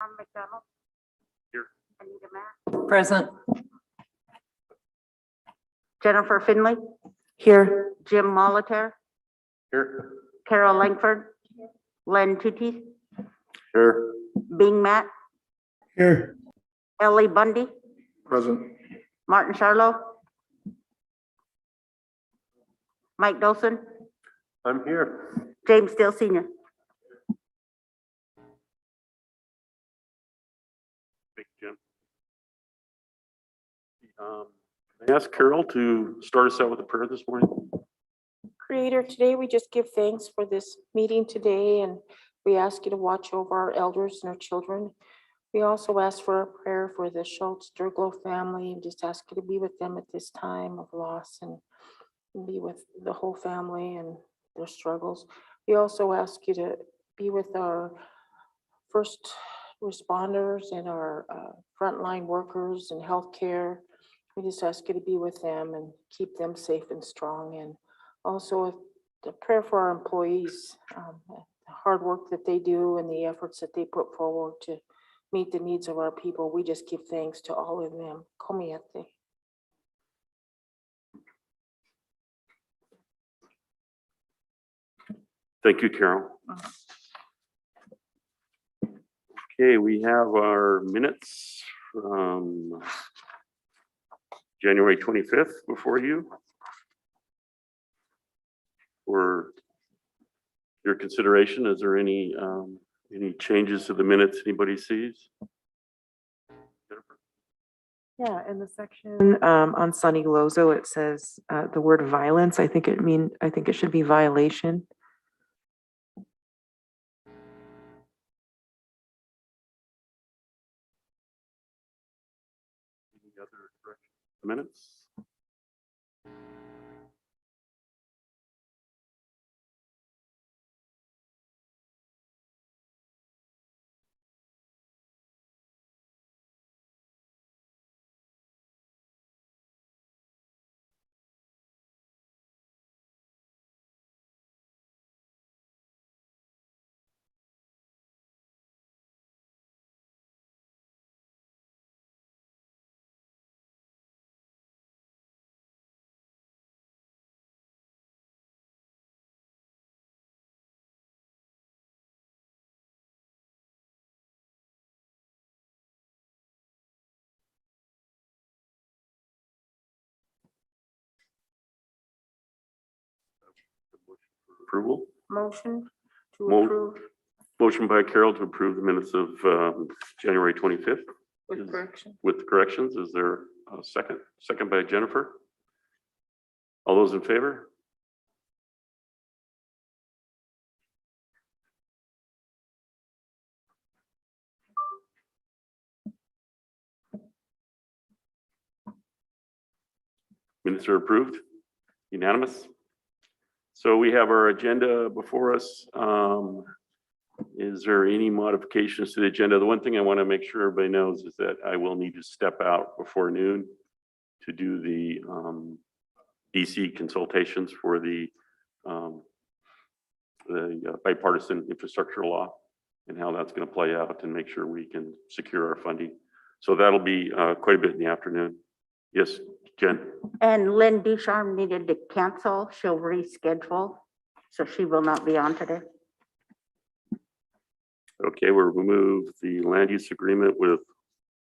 Mcdonald. Here. Anita Matt. Present. Jennifer Finley. Here. Jim Molitor. Here. Carol Langford. Len Tutti. Here. Bing Matt. Here. Ellie Bundy. Present. Martin Charlo. Mike Dolson. I'm here. James Steele Sr. Thank you, Jim. Can I ask Carol to start us out with a prayer this morning? Creator, today we just give thanks for this meeting today, and we ask you to watch over our elders and our children. We also ask for a prayer for the Schultz Durglow family, and just ask you to be with them at this time of loss and be with the whole family and their struggles. We also ask you to be with our first responders and our frontline workers and healthcare. We just ask you to be with them and keep them safe and strong. And also the prayer for our employees, the hard work that they do and the efforts that they put forward to meet the needs of our people. We just give thanks to all of them. Komiete. Thank you, Carol. Okay, we have our minutes from January 25th before you for your consideration. Is there any changes to the minutes anybody sees? Yeah, in the section on Sunny Lozo, it says the word violence. I think it should be violation. Any other corrections to the minutes? Approval? Motion to Mo- approve Motion by Carol to approve the minutes of January 25th with correction. with corrections. Is there a second? Second by Jennifer. All those in favor? Minutes are approved. Unanimous. So we have our agenda before us. Is there any modifications to the agenda? The one thing I want to make sure everybody knows is that I will need to step out before noon to do the DC consultations for the bipartisan infrastructure law and how that's going to play out and make sure we can secure our funding. So that'll be quite a bit in the afternoon. Yes, Jen? And Lynn Ducharme needed to cancel. She'll reschedule, so she will not be on today. Okay, we'll remove the land use agreement with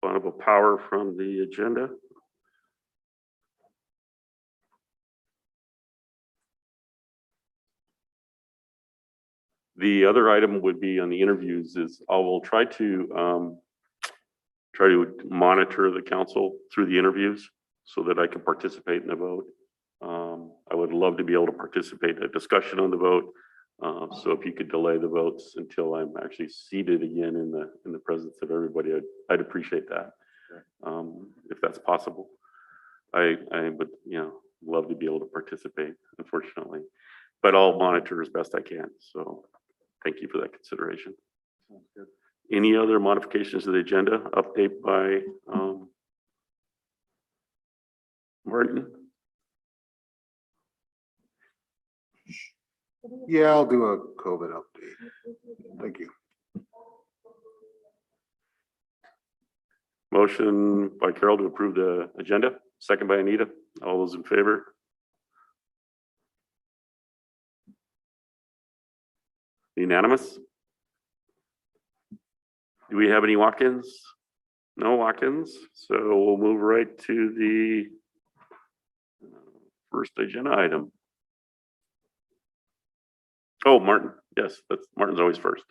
Bonneville Power from the agenda. The other item would be on the interviews is I will try to monitor the council through the interviews so that I can participate in the vote. I would love to be able to participate in a discussion on the vote. So if you could delay the votes until I'm actually seated again in the presence of everybody, I'd appreciate that. If that's possible. I would, love to be able to participate, unfortunately, but I'll monitor as best I can. So thank you for that consideration. Sounds good. Any other modifications to the agenda? Update by Martin? Yeah, I'll do a COVID update. Thank you. Motion by Carol to approve the agenda, second by Anita. All those in favor? Unanimous? Do we have any walk-ins? No walk-ins, so we'll move right to the first agenda item. Oh, Martin, yes, that's Martin's always first.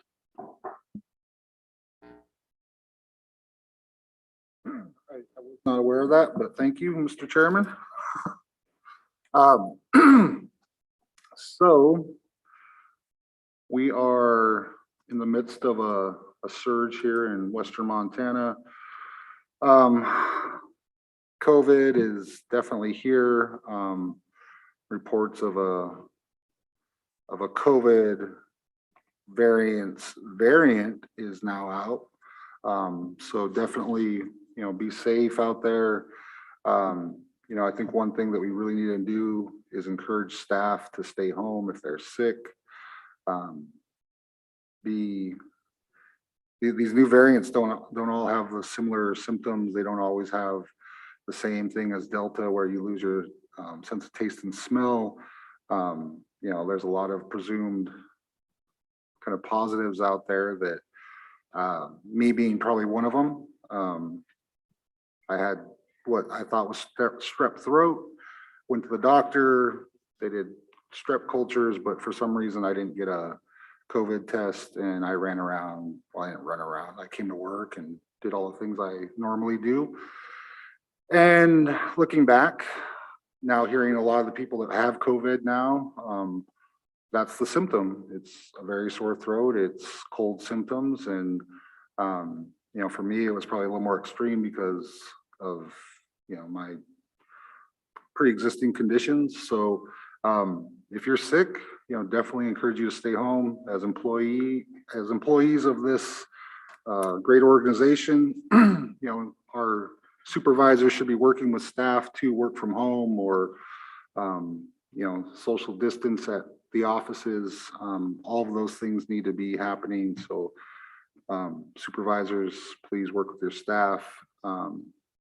I was not aware of that, but thank you, Mr. Chairman. So we are in the midst of a surge here in Western Montana. COVID is definitely here. Reports of a COVID variant is now out. So definitely, be safe out there. I think one thing that we really need to do is encourage staff to stay home if they're sick. These new variants don't all have the similar symptoms. They don't always have the same thing as Delta, where you lose your sense of taste and smell. There's a lot of presumed kind of positives out there that me being probably one of them. I had what I thought was strep throat, went to the doctor, they did strep cultures, but for some reason I didn't get a COVID test, and I ran around. Well, I didn't run around. I came to work and did all the things I normally do. And looking back, now hearing a lot of the people that have COVID now, that's the symptom. It's a very sore throat. It's cold symptoms. And, for me, it was probably a little more extreme because of, my pre-existing conditions. So if you're sick, definitely encourage you to stay home. As employees of this great organization, our supervisors should be working with staff to work from home, or social distance at the offices. All of those things need to be happening. So supervisors, please work with your staff.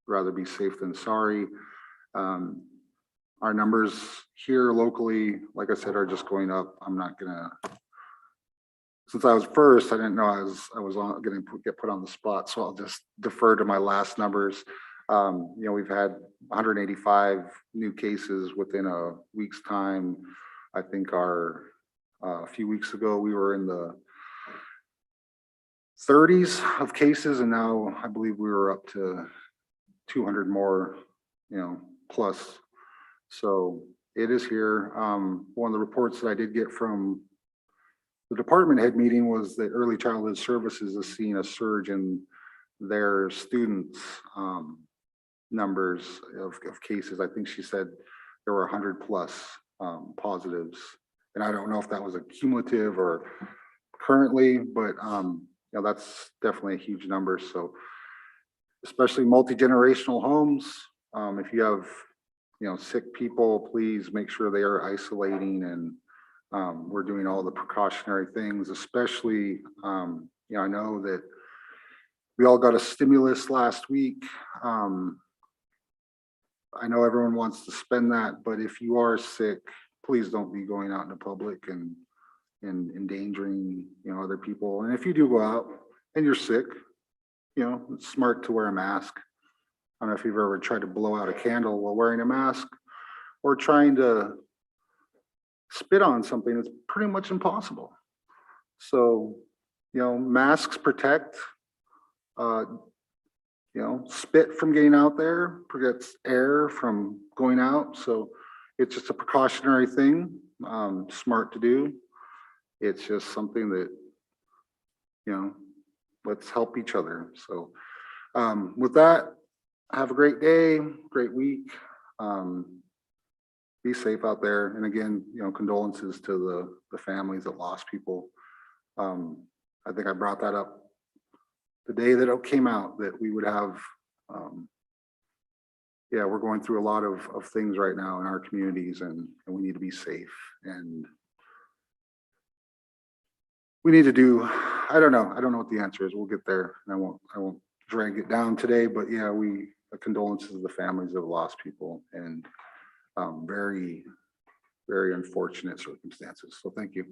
Rather be safe than sorry. Our numbers here locally, like I said, are just going up. I'm not gonna, since I was first, I didn't know I was gonna get put on the spot, so I'll just defer to my last numbers. We've had 185 new cases within a week's time. I think a few weeks ago, we were in the 30s of cases, and now I believe we were up to 200 more, plus. So it is here. One of the reports that I did get from the department head meeting was that early childhood services is seeing a surge in their students' numbers of cases. I think she said there were 100 plus positives. And I don't know if that was a cumulative or currently, but that's definitely a huge number. So especially multi-generational homes, if you have sick people, please make sure they are isolating, and we're doing all the precautionary things, especially, I know that we all got a stimulus last week. I know everyone wants to spend that, but if you are sick, please don't be going out in the public and endangering, other people. And if you do go out and you're sick, it's smart to wear a mask. I don't know if you've ever tried to blow out a candle while wearing a mask, or trying to spit on something. It's pretty much impossible. So, masks protect, spit from getting out there, protects air from going out. So it's just a precautionary thing, smart to do. It's just something that, let's help each other. So with that, have a great day, great week. Be safe out there. And again, condolences to the families that lost people. I think I brought that up the day that it came out, that we would have, we're going through a lot of things right now in our communities, and we need to be safe. And we need to do, I don't know what the answer is. We'll get there, and I won't drag to get down today, but yeah, condolences to the families of lost people, and very, very unfortunate circumstances. So thank you.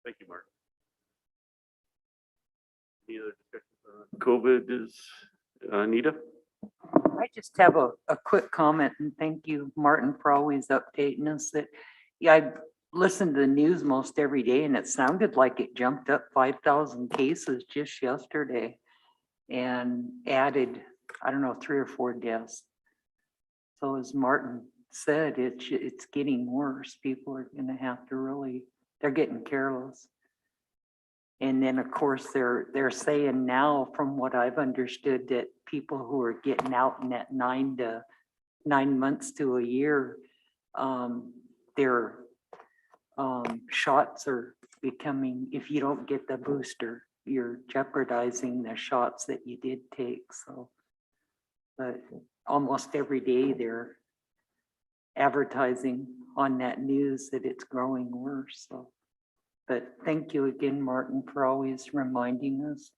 Thank you, Mark. Any other discussions on COVID is Anita? I just have a quick comment, and thank you, Martin, for always updating us that, yeah, I listened to the news most every day, and it sounded like it jumped up 5,000 cases just yesterday and added, I don't know, 3 or 4 deaths. So as Martin said, it's getting worse. People are gonna have to really, they're getting careless. And then, of course, they're saying now, from what I've understood, that people who are getting out in that 9 months to a year, their shots are becoming, if you don't get the booster, you're jeopardizing the shots that you did take. So, but almost every day they're advertising on that news that it's growing worse. So. But thank you again, Martin, for always reminding us.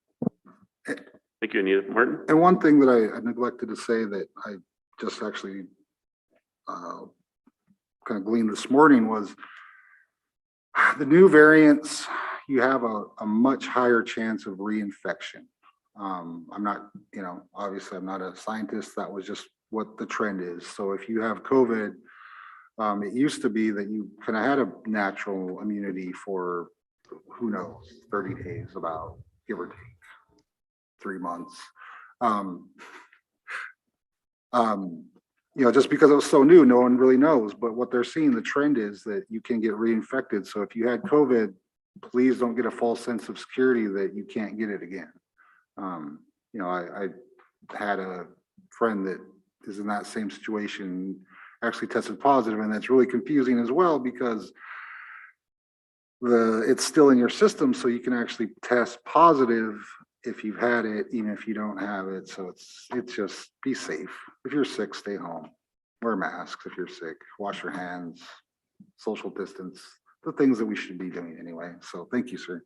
Thank you, Anita. Martin? And one thing that I neglected to say that I just actually kind of gleaned this morning was the new variants, you have a much higher chance of reinfection. I'm not, obviously I'm not a scientist. That was just what the trend is. So if you have COVID, it used to be that you kind of had a natural immunity for, who knows, 30 days, about, give or take 3 months. Just because it was so new, no one really knows. But what they're seeing, the trend is that you can get reinfected. So if you had COVID, please don't get a false sense of security that you can't get it again. I had a friend that is in that same situation, actually tested positive, and that's really confusing as well, because it's still in your system, so you can actually test positive if you've had it, even if you don't have it. So it's just, be safe. If you're sick, stay home, wear masks. If you're sick, wash your hands, social distance, the things that we should be doing anyway. So thank you, sir.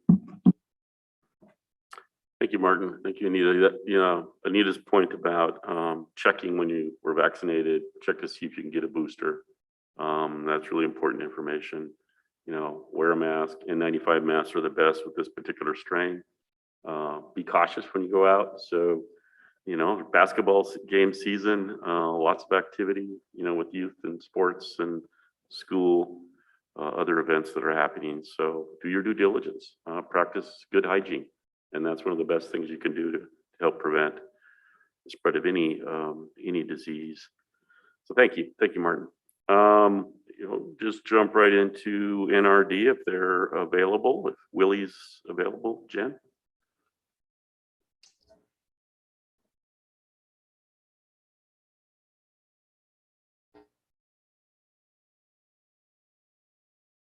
Thank you, Martin. Thank you, Anita. Anita's point about checking when you were vaccinated, check to see if you can get a booster. That's really important information. Wear a mask. N95 masks are the best with this particular strain. Be cautious when you go out. So, basketball game season, lots of activity, with youth and sports and school, other events that are happening. So do your due diligence, practice good hygiene. And that's one of the best things you can do to help prevent the spread of any disease. So thank you, Martin. Just jump right into NRD if they're available. If Willie's available, Jen.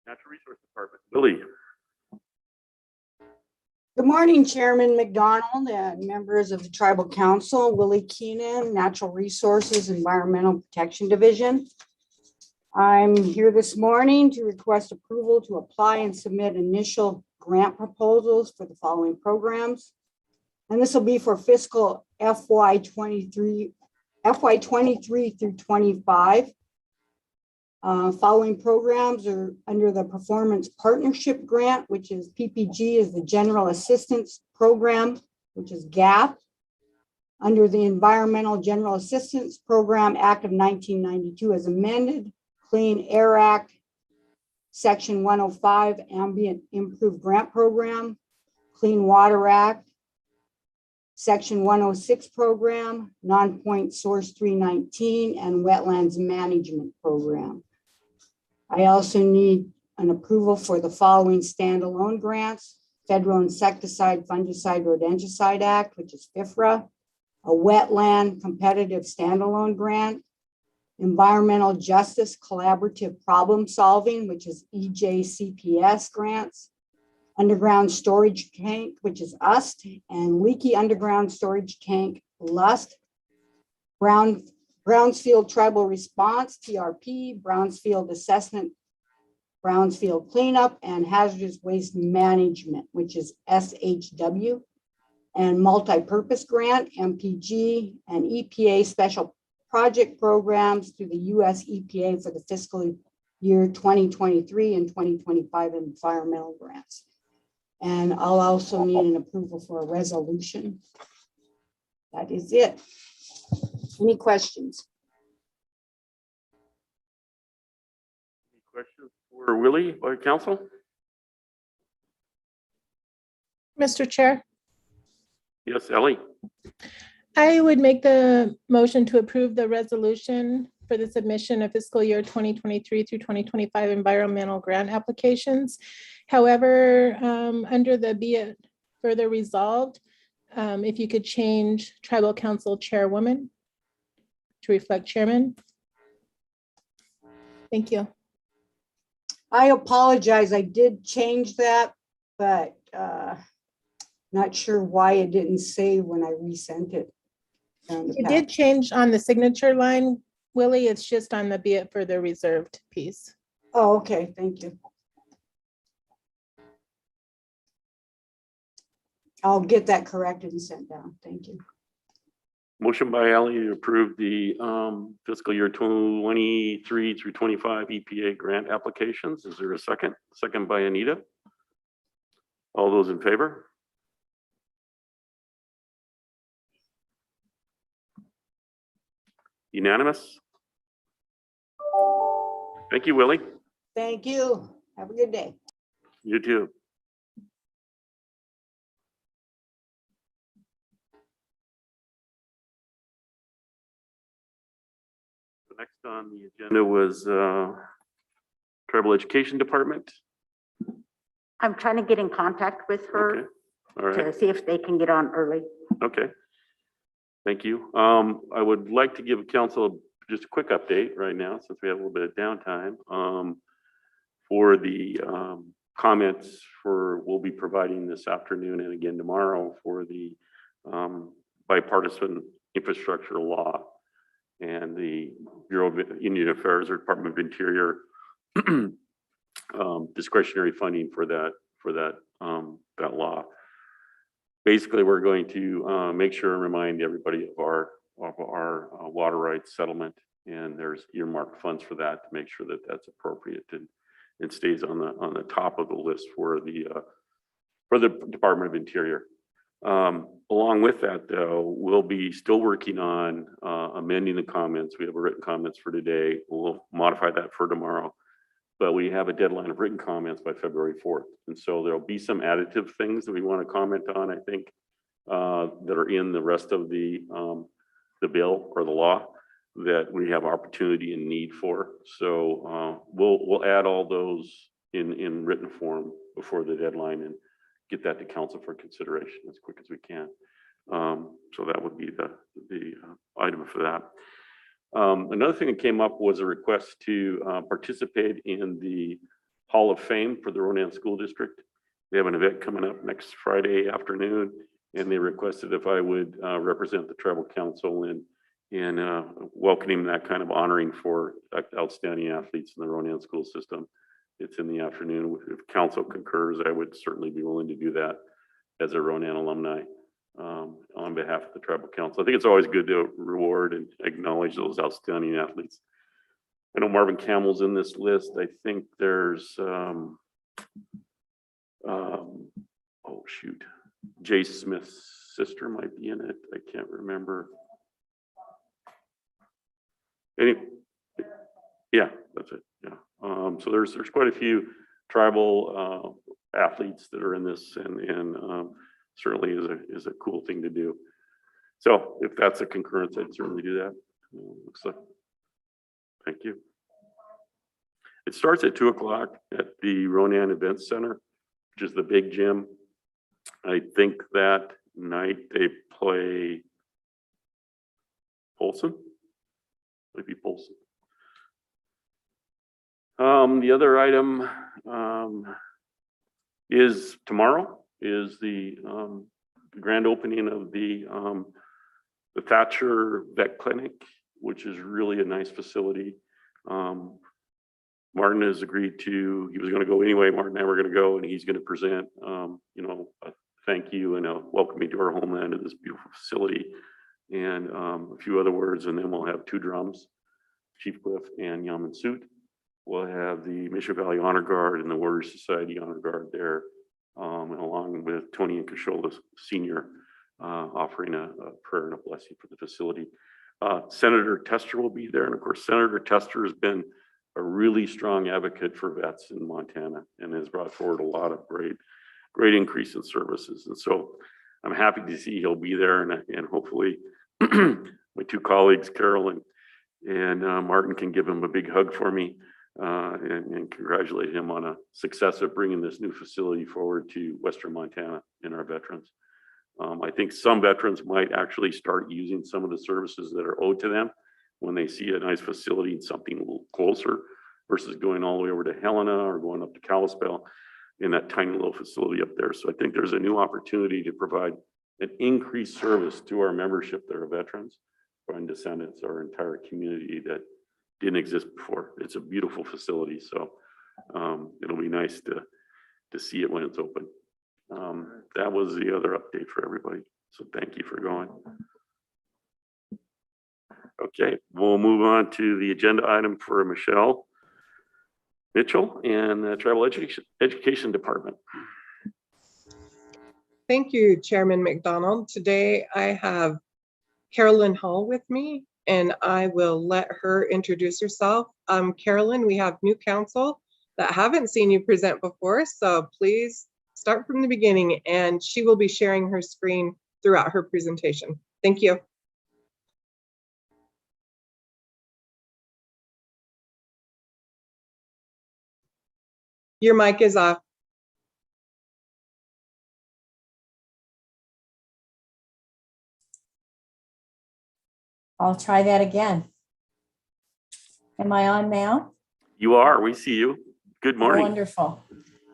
Natural Resource Department, Willie. Good morning, Chairman McDonald and members of the Tribal Council. Willie Keenan, Natural Resources Environmental Protection Division. I'm here this morning to request approval to apply and submit initial grant proposals for the following programs. And this will be for fiscal FY23 through 25. Following programs are under the Performance Partnership Grant, which is PPG, is the General Assistance Program, which is GAP. Under the Environmental General Assistance Program Act of 1992 as amended, Clean Air Act, Section 105, Ambient Improved Grant Program, Clean Water Act, Section 106 Program, Non-Point Source 319, and Wetlands Management Program. I also need an approval for the following standalone grants: Federal Insecticide, Fungicide, Rodenticide Act, which is FIFRA, a Wetland Competitive Standalone Grant, Environmental Justice Collaborative Problem Solving, which is EJCPS grants, Underground Storage Tank, which is UST, and Leaky Underground Storage Tank, LUST, Brownsfield Tribal Response, TRP, Brownsfield Assessment, Brownsfield Cleanup, and Hazardous Waste Management, which is SHW. and Multipurpose Grant, MPG, and EPA Special Project Programs through the US EPA for the fiscal year 2023 and 2025 environmental grants. And I'll also need an approval for a resolution. That is it. Any questions? Any questions for Willie by council? Mr. Chair, Yes, Ellie. I would make the motion to approve the resolution for the submission of fiscal year 2023 through 2025 environmental grant applications. However, under the be it further resolved, if you could change tribal council chairwoman to reflect chairman. Thank you. I apologize. I did change that, but not sure why it didn't save when I resent it. It did change on the signature line, Willie. It's just on the be it further reserved piece. Oh, okay. Thank you. I'll get that corrected and sent down. Thank you. Motion by Ellie to approve the fiscal year 23 through 25 EPA grant applications. Is there a second? Second by Anita. All those in favor? Unanimous? Thank you, Willie. Thank you. Have a good day. You too. The next on the agenda was Tribal Education Department. I'm trying to get in contact with Okay, her all right, to see if they can get on early. okay. Thank you. I would like to give council just a quick update right now, since we have a little bit of downtime, for the comments we'll be providing this afternoon and again tomorrow for the bipartisan infrastructure law and the Bureau of Indian Affairs or Department of Interior discretionary funding for that law. Basically, we're going to make sure and remind everybody of our water rights settlement, and there's earmarked funds for that to make sure that that's appropriate and stays on the top of the list for the Department of Interior. Along with that, though, we'll be still working on amending the comments. We have a written comments for today. We'll modify that for tomorrow, but we have a deadline of written comments by February 4th. And so there'll be some additive things that we want to comment on, I think, that are in the rest of the bill or the law that we have opportunity and need for. So we'll add all those in written form before the deadline and get that to council for consideration as quick as we can. So that would be the item for that. Another thing that came up was a request to participate in the Hall of Fame for the Ronan School District. They have an event coming up next Friday afternoon, and they requested if I would represent the tribal council in welcoming that kind of honoring for outstanding athletes in the Ronan school system. It's in the afternoon. If council concurs, I would certainly be willing to do that as a Ronan alumni on behalf of the tribal council. I think it's always good to reward and acknowledge those outstanding athletes. I know Marvin Camel's in this list. I think there's, oh shoot, Jay Smith's sister might be in it. I can't remember. Yeah, that's it. Yeah. So there's quite a few tribal athletes that are in this, and certainly is a cool thing to do. So if that's a concurrence, I'd certainly do that. Looks like. Thank you. It starts at 2 o'clock at the Ronan Events Center, which is the big gym. I think that night they play Polson. Maybe Polson. The other item is tomorrow is the grand opening of the Thatcher Vet Clinic, which is really a nice facility. Martin has agreed to, he was going to go anyway. Martin and I were going to go, and he's going to present, you know, thank you and welcome me to our homeland of this beautiful facility. And a few other words, and then we'll have two drums, Chief Cliff and Yaman Suit. We'll have the Mission Valley Honor Guard and the Warrior Society Honor Guard there, and along with Tony and Kashola Senior, offering a prayer and a blessing for the facility. Senator Tester will be there, and of course, Senator Tester has been a really strong advocate for vets in Montana and has brought forward a lot of great increase in services. And so I'm happy to see he'll be there, and hopefully my two colleagues, Carol and Martin, can give him a big hug for me and congratulate him on a success of bringing this new facility forward to Western Montana and our veterans. I think some veterans might actually start using some of the services that are owed to them when they see a nice facility and something a little closer versus going all the way over to Helena or going up to Kalispell in that tiny little facility up there. So I think there's a new opportunity to provide an increased service to our membership that are veterans, foreign descendants, our entire community that didn't exist before. It's a beautiful facility, so it'll be nice to see it when it's open. That was the other update for everybody. So thank you for going. Okay, we'll move on to the agenda item for Michelle Mitchell and the Tribal Education Department. Thank you, Chairman McDonald. Today I have Carolyn Hall with me, and I will let her introduce herself. Carolyn, we have new counsel that haven't seen you present before, so please start from the beginning, and she will be sharing her screen throughout her presentation. Thank you. Your mic is off. I'll try that again. Am I on now? You are, we see you. Good morning. Wonderful.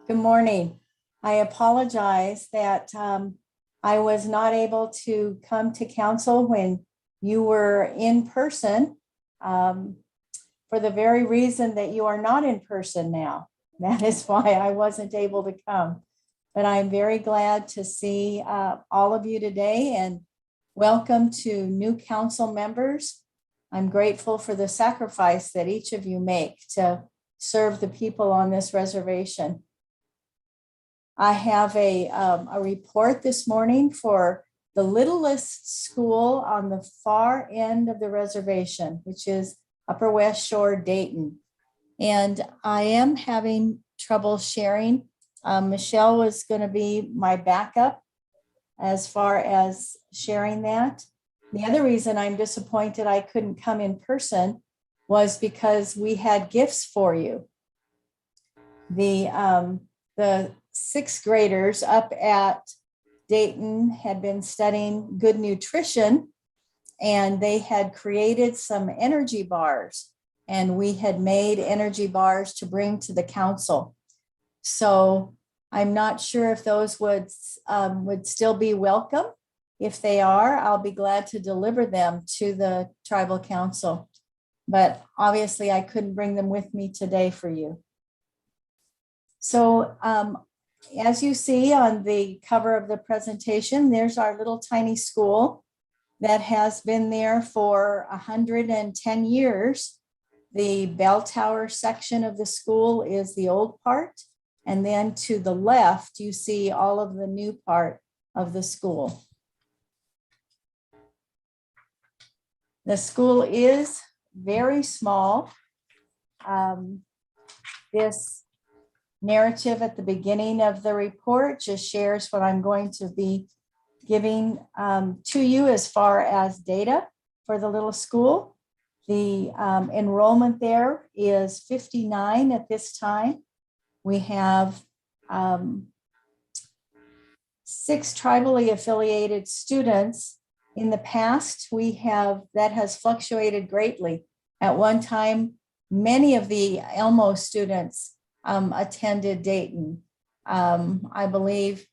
Good morning. I apologize that I was not able to come to council when you were in person for the very reason that you are not in person now. That is why I wasn't able to come. But I'm very glad to see all of you today, and welcome to new council members. I'm grateful for the sacrifice that each of you make to serve the people on this reservation. I have a report this morning for the littlest school on the far end of the reservation, which is Upper West Shore, Dayton. And I am having trouble sharing. Michelle was going to be my backup as far as sharing that. The other reason I'm disappointed I couldn't come in person was because we had gifts for you. The sixth graders up at Dayton had been studying good nutrition, and they had created some energy bars, and we had made energy bars to bring to the council. So I'm not sure if those would still be welcome. If they are, I'll be glad to deliver them to the tribal council. But obviously I couldn't bring them with me today for you. So as you see on the cover of the presentation, there's our little tiny school that has been there for 110 years. The bell tower section of the school is the old part. And then to the left, you see all of the new part of the school. The school is very small. This narrative at the beginning of the report just shares what I'm going to be giving to you as far as data for the little school. The enrollment there is 59 at this time. We have 6 tribally affiliated students. In the past, that has fluctuated greatly. At one time, many of the Elmo students attended Dayton. I believe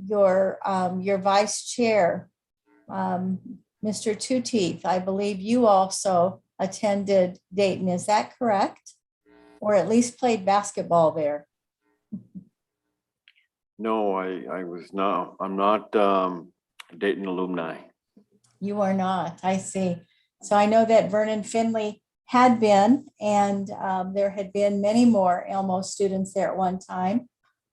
your vice chair, Mr. Two Teeth, I believe you also attended Dayton. Is that correct? Or at least played basketball there? No, I was not, I'm not Dayton alumni. You are not, I see. So I know that Vernon Finley had been, and there had been many more Elmo students there at one time.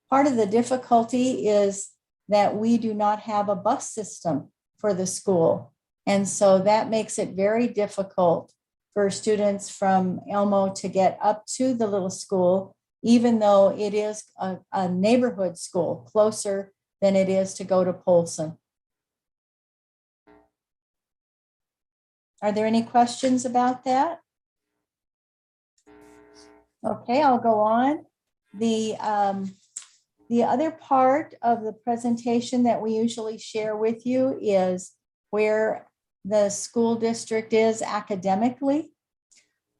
Part of the difficulty is that we do not have a bus system for the school. And so that makes it very difficult for students from Elmo to get up to the little school, even though it is a neighborhood school closer than it is to go to Polson. Are there any questions about that? Okay, I'll go on. The other part of the presentation that we usually share with you is where the school district is academically.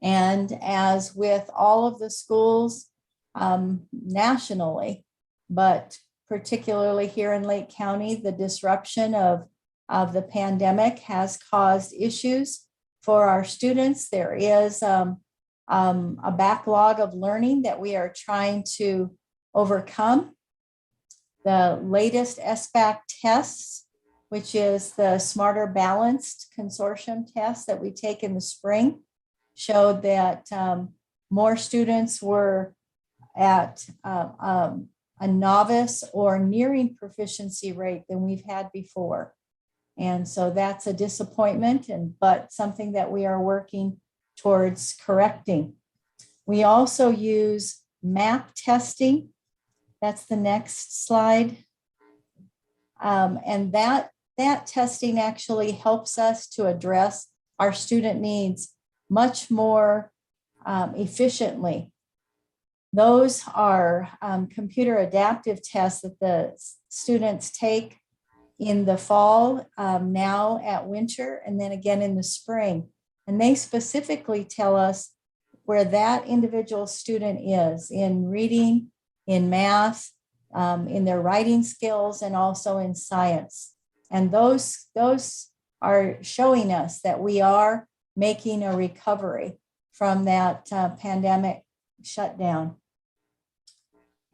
And as with all of the schools nationally, but particularly here in Lake County, the disruption of the pandemic has caused issues for our students. There is a backlog of learning that we are trying to overcome. The latest SBAC tests, which is the Smarter Balanced Consortium test that we take in the spring, showed that more students were at a novice or nearing proficiency rate than we've had before. And so that's a disappointment, but something that we are working towards correcting. We also use MAP testing. That's the next slide. And that testing actually helps us to address our student needs much more efficiently. Those are computer adaptive tests that the students take in the fall, now at winter, and then again in the spring. And they specifically tell us where that individual student is in reading, in math, in their writing skills, and also in science. And those are showing us that we are making a recovery from that pandemic shutdown.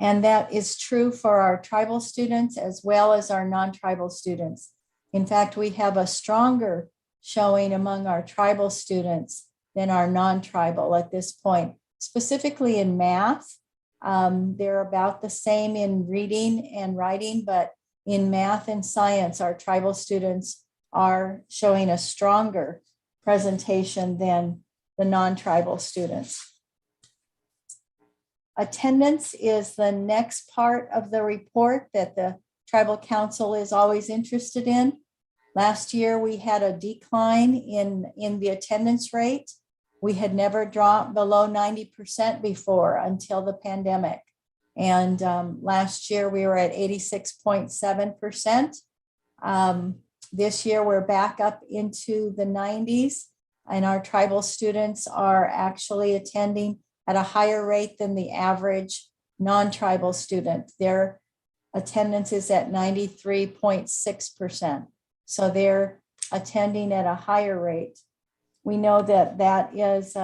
And that is true for our tribal students as well as our non-tribal students. In fact, we have a stronger showing among our tribal students than our non-tribal at this point, specifically in math. They're about the same in reading and writing, but in math and science, our tribal students are showing a stronger presentation than the non-tribal students. Attendance is the next part of the report that the Tribal Council is always interested in. Last year, we had a decline in the attendance rate. We had never dropped below 90% before until the pandemic. And last year, we were at 86.7%. This year, we're back up into the 90s, and our tribal students are actually attending at a higher rate than the average non-tribal student. Their attendance is at 93.6%. So they're attending at a higher rate. We know that that is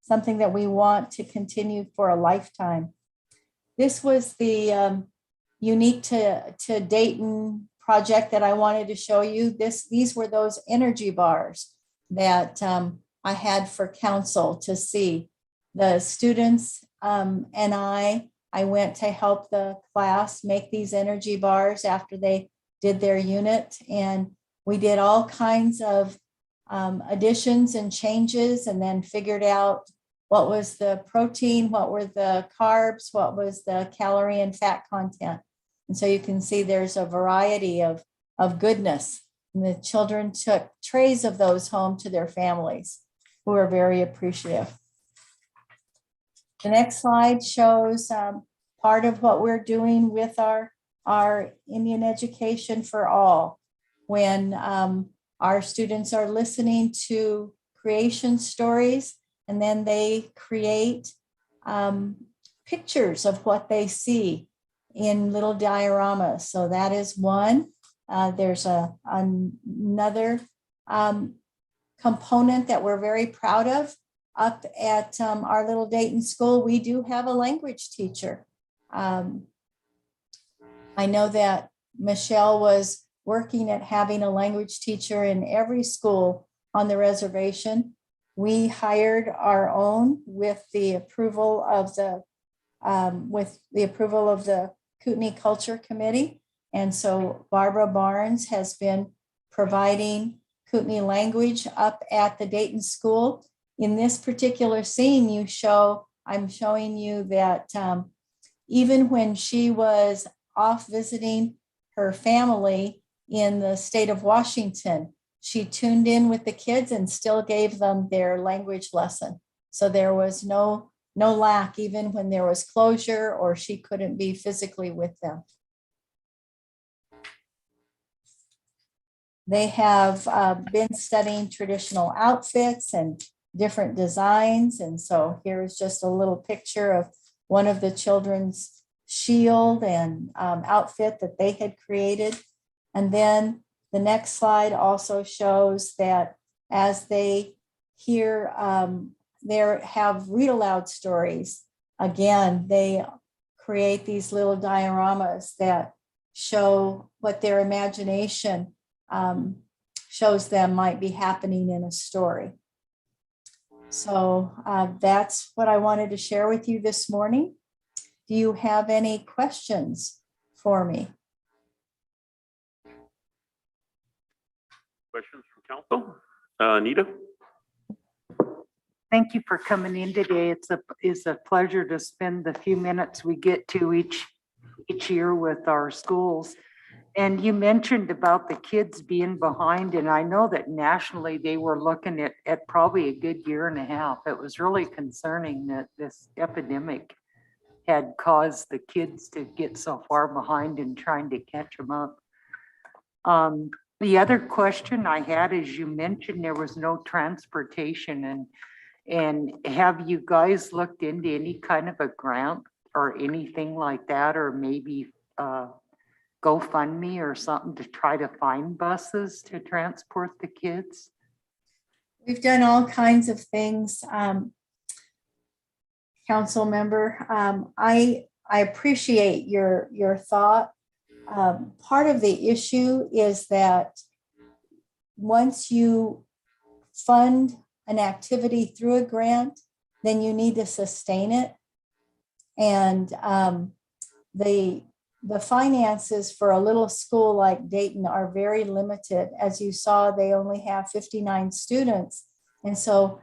something that we want to continue for a lifetime. This was the unique to Dayton project that I wanted to show you. These were those energy bars that I had for council to see. The students and I went to help the class make these energy bars after they did their unit. And we did all kinds of additions and changes, and then figured out what was the protein, what were the carbs, what was the calorie and fat content. And so you can see there's a variety of goodness. And the children took trays of those home to their families, who are very appreciative. The next slide shows part of what we're doing with our Indian Education for All. When our students are listening to creation stories, and then they create pictures of what they see in little dioramas. So that is one. There's another component that we're very proud of. Up at our little Dayton school, we do have a language teacher. I know that Michelle was working at having a language teacher in every school on the reservation. We hired our own with the approval of the Kootenai Culture Committee. And so Barbara Barnes has been providing Kootenai language up at the Dayton School. In this particular scene, I'm showing you that even when she was off visiting her family in the state of Washington, she tuned in with the kids and still gave them their language lesson. So there was no lack, even when there was closure or she couldn't be physically with them. They have been studying traditional outfits and different designs. And so here's just a little picture of one of the children's shield and outfit that they had created. And then the next slide also shows that as they hear, have read aloud stories, again, they create these little dioramas that show what their imagination shows them might be happening in a story. So that's what I wanted to share with you this morning. Do you have any questions for me? Questions from council? Anita? Thank you for coming in today. It's a pleasure to spend the few minutes we get to each year with our schools. And you mentioned about the kids being behind, and I know that nationally they were looking at probably a good year and a half. It was really concerning that this epidemic had caused the kids to get so far behind in trying to catch them up. The other question I had is you mentioned there was no transportation, and have you guys looked into any kind of a grant or anything like that, or maybe GoFundMe or something to try to find buses to transport the kids? We've done all kinds of things, council member. I appreciate your thought. Part of the issue is that once you fund an activity through a grant, then you need to sustain it. And the finances for a little school like Dayton are very limited. As you saw, they only have 59 students. And so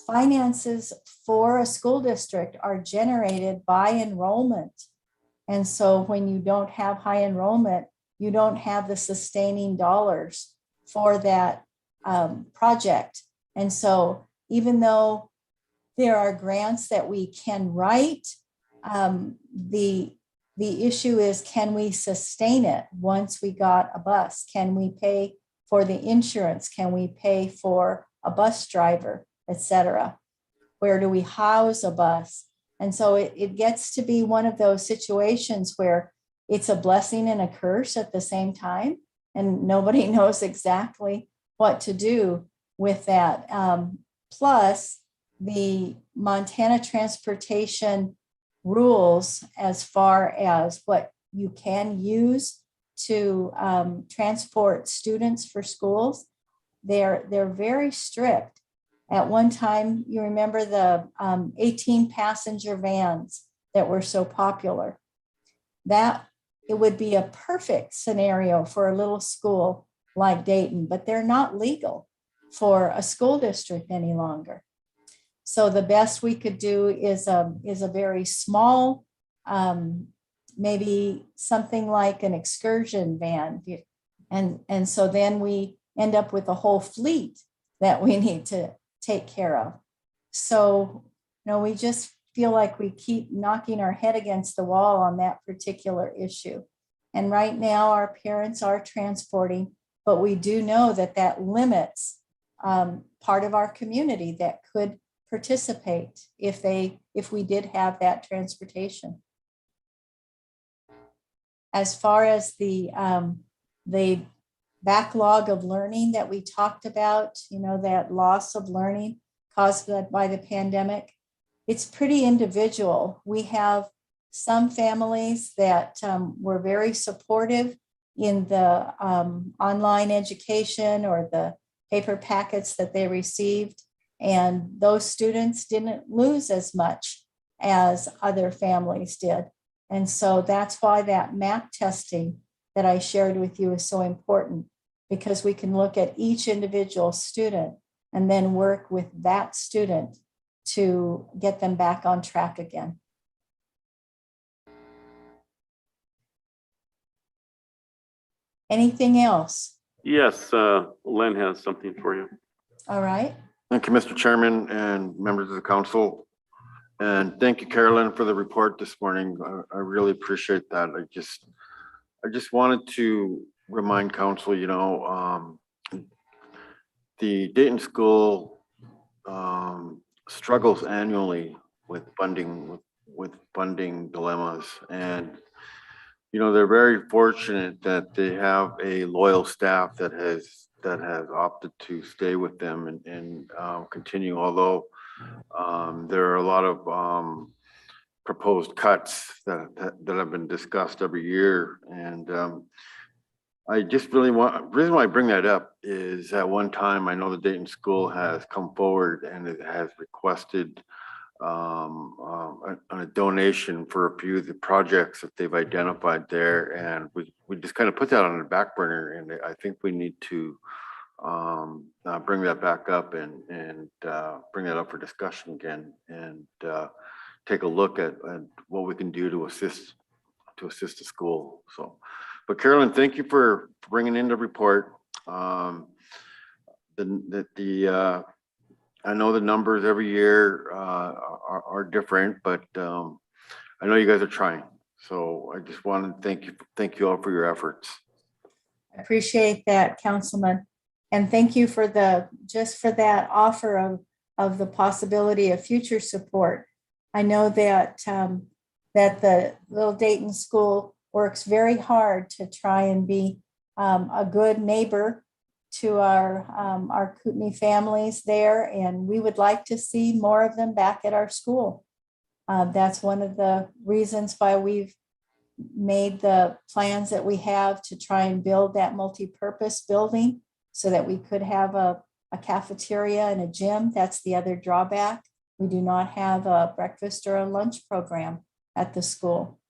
finances for a school district are generated by enrollment. And so when you don't have high enrollment, you don't have the sustaining dollars for that project. And so even though there are grants that we can write, the issue is, can we sustain it once we got a bus? Can we pay for the insurance? Can we pay for a bus driver, etc.? Where do we house a bus? And so it gets to be one of those situations where it's a blessing and a curse at the same time, and nobody knows exactly what to do with that. Plus, the Montana transportation rules as far as what you can use to transport students for schools, they're very strict. At one time, you remember the 18 passenger vans that were so popular. That it would be a perfect scenario for a little school like Dayton, but they're not legal for a school district any longer. So the best we could do is a very small, maybe something like an excursion van. And so then we end up with a whole fleet that we need to take care of. So, we just feel like we keep knocking our head against the wall on that particular issue. And right now our parents are transporting, but we do know that limits part of our community that could participate if we did have that transportation. As far as the backlog of learning that we talked about, that loss of learning caused by the pandemic, it's pretty individual. We have some families that were very supportive in the online education or the paper packets that they received. And those students didn't lose as much as other families did. And so that's why that MAP testing that I shared with you is so important, because we can look at each individual student and then work with that student to get them back on track again. Anything else? Yes, Len has something for you. All right. Thank you, Mr. Chairman and members of the council. And thank you, Carolyn, for the report this morning. I really appreciate that. I just wanted to remind council, you know, the Dayton School struggles annually with funding dilemmas. And, you know, they're very fortunate that they have a loyal staff that has opted to stay with them and continue, although there are a lot of proposed cuts that have been discussed every year. And I just really reason why I bring that up is at one time, I know the Dayton School has come forward and it has requested a donation for a few of the projects that they've identified there. And we just kind of put that on the back burner. And I think we need to bring that back up and bring that up for discussion again, and take a look at what we can do to assist the school. So, but Carolyn, thank you for bringing in the report. I know the numbers every year are different, but I know you guys are trying. So I just want to thank you all for your efforts. I appreciate that, Councilman. And thank you for that offer of the possibility of future support. I know that that the Little Dayton School works very hard to try and be a good neighbor to our Kootenai families there, and we would like to see more of them back at our school. That's one of the reasons why we've made the plans that we have to try and build that multi-purpose building so that we could have a cafeteria and a gym. That's the other drawback. We do not have a breakfast or a lunch program at the school.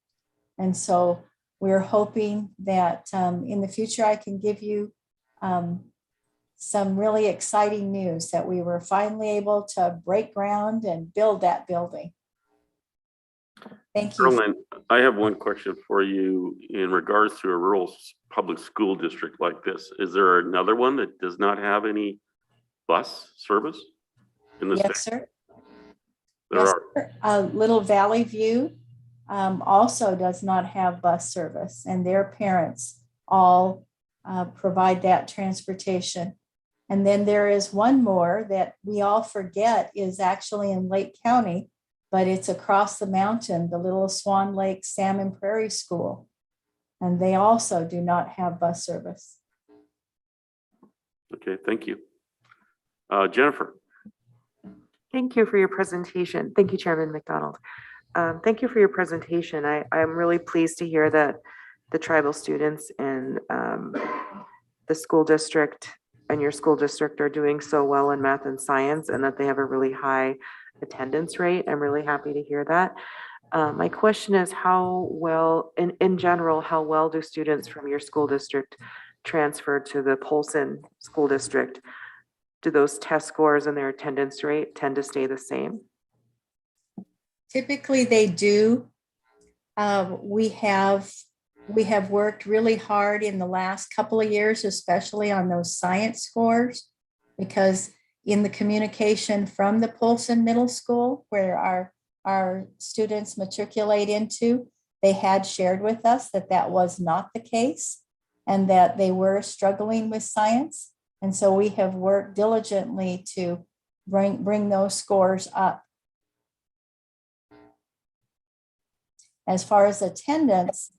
And so we're hoping that in the future, I can give you some really exciting news that we were finally able to break ground and build that building. Thank you. Carolyn, I have one question for you in regards to a rural public school district like this. Is there another one that does not have any bus service in the state? Yes, sir. There Yes, are. sir. Little Valley View also does not have bus service, and their parents all provide that transportation. And then there is one more that we all forget is actually in Lake County, but it's across the mountain, the Little Swan Lake Salmon Prairie School. And they also do not have bus service. Okay, thank you. Jennifer. Thank you for your presentation. Thank you, Chairman McDonald. Thank you for your presentation. I'm really pleased to hear that the tribal students in the school district and your school district are doing so well in math and science, and that they have a really high attendance rate. I'm really happy to hear that. My question is, how well, in general, how well do students from your school district transfer to the Polson School District? Do those test scores and their attendance rate tend to stay the same? Typically they do. We have worked really hard in the last couple of years, especially on those science scores, because in the communication from the Polson Middle School, where our students matriculate into, they had shared with us that that was not the case and that they were struggling with science. And so we have worked diligently to bring those scores up. As far as attendance,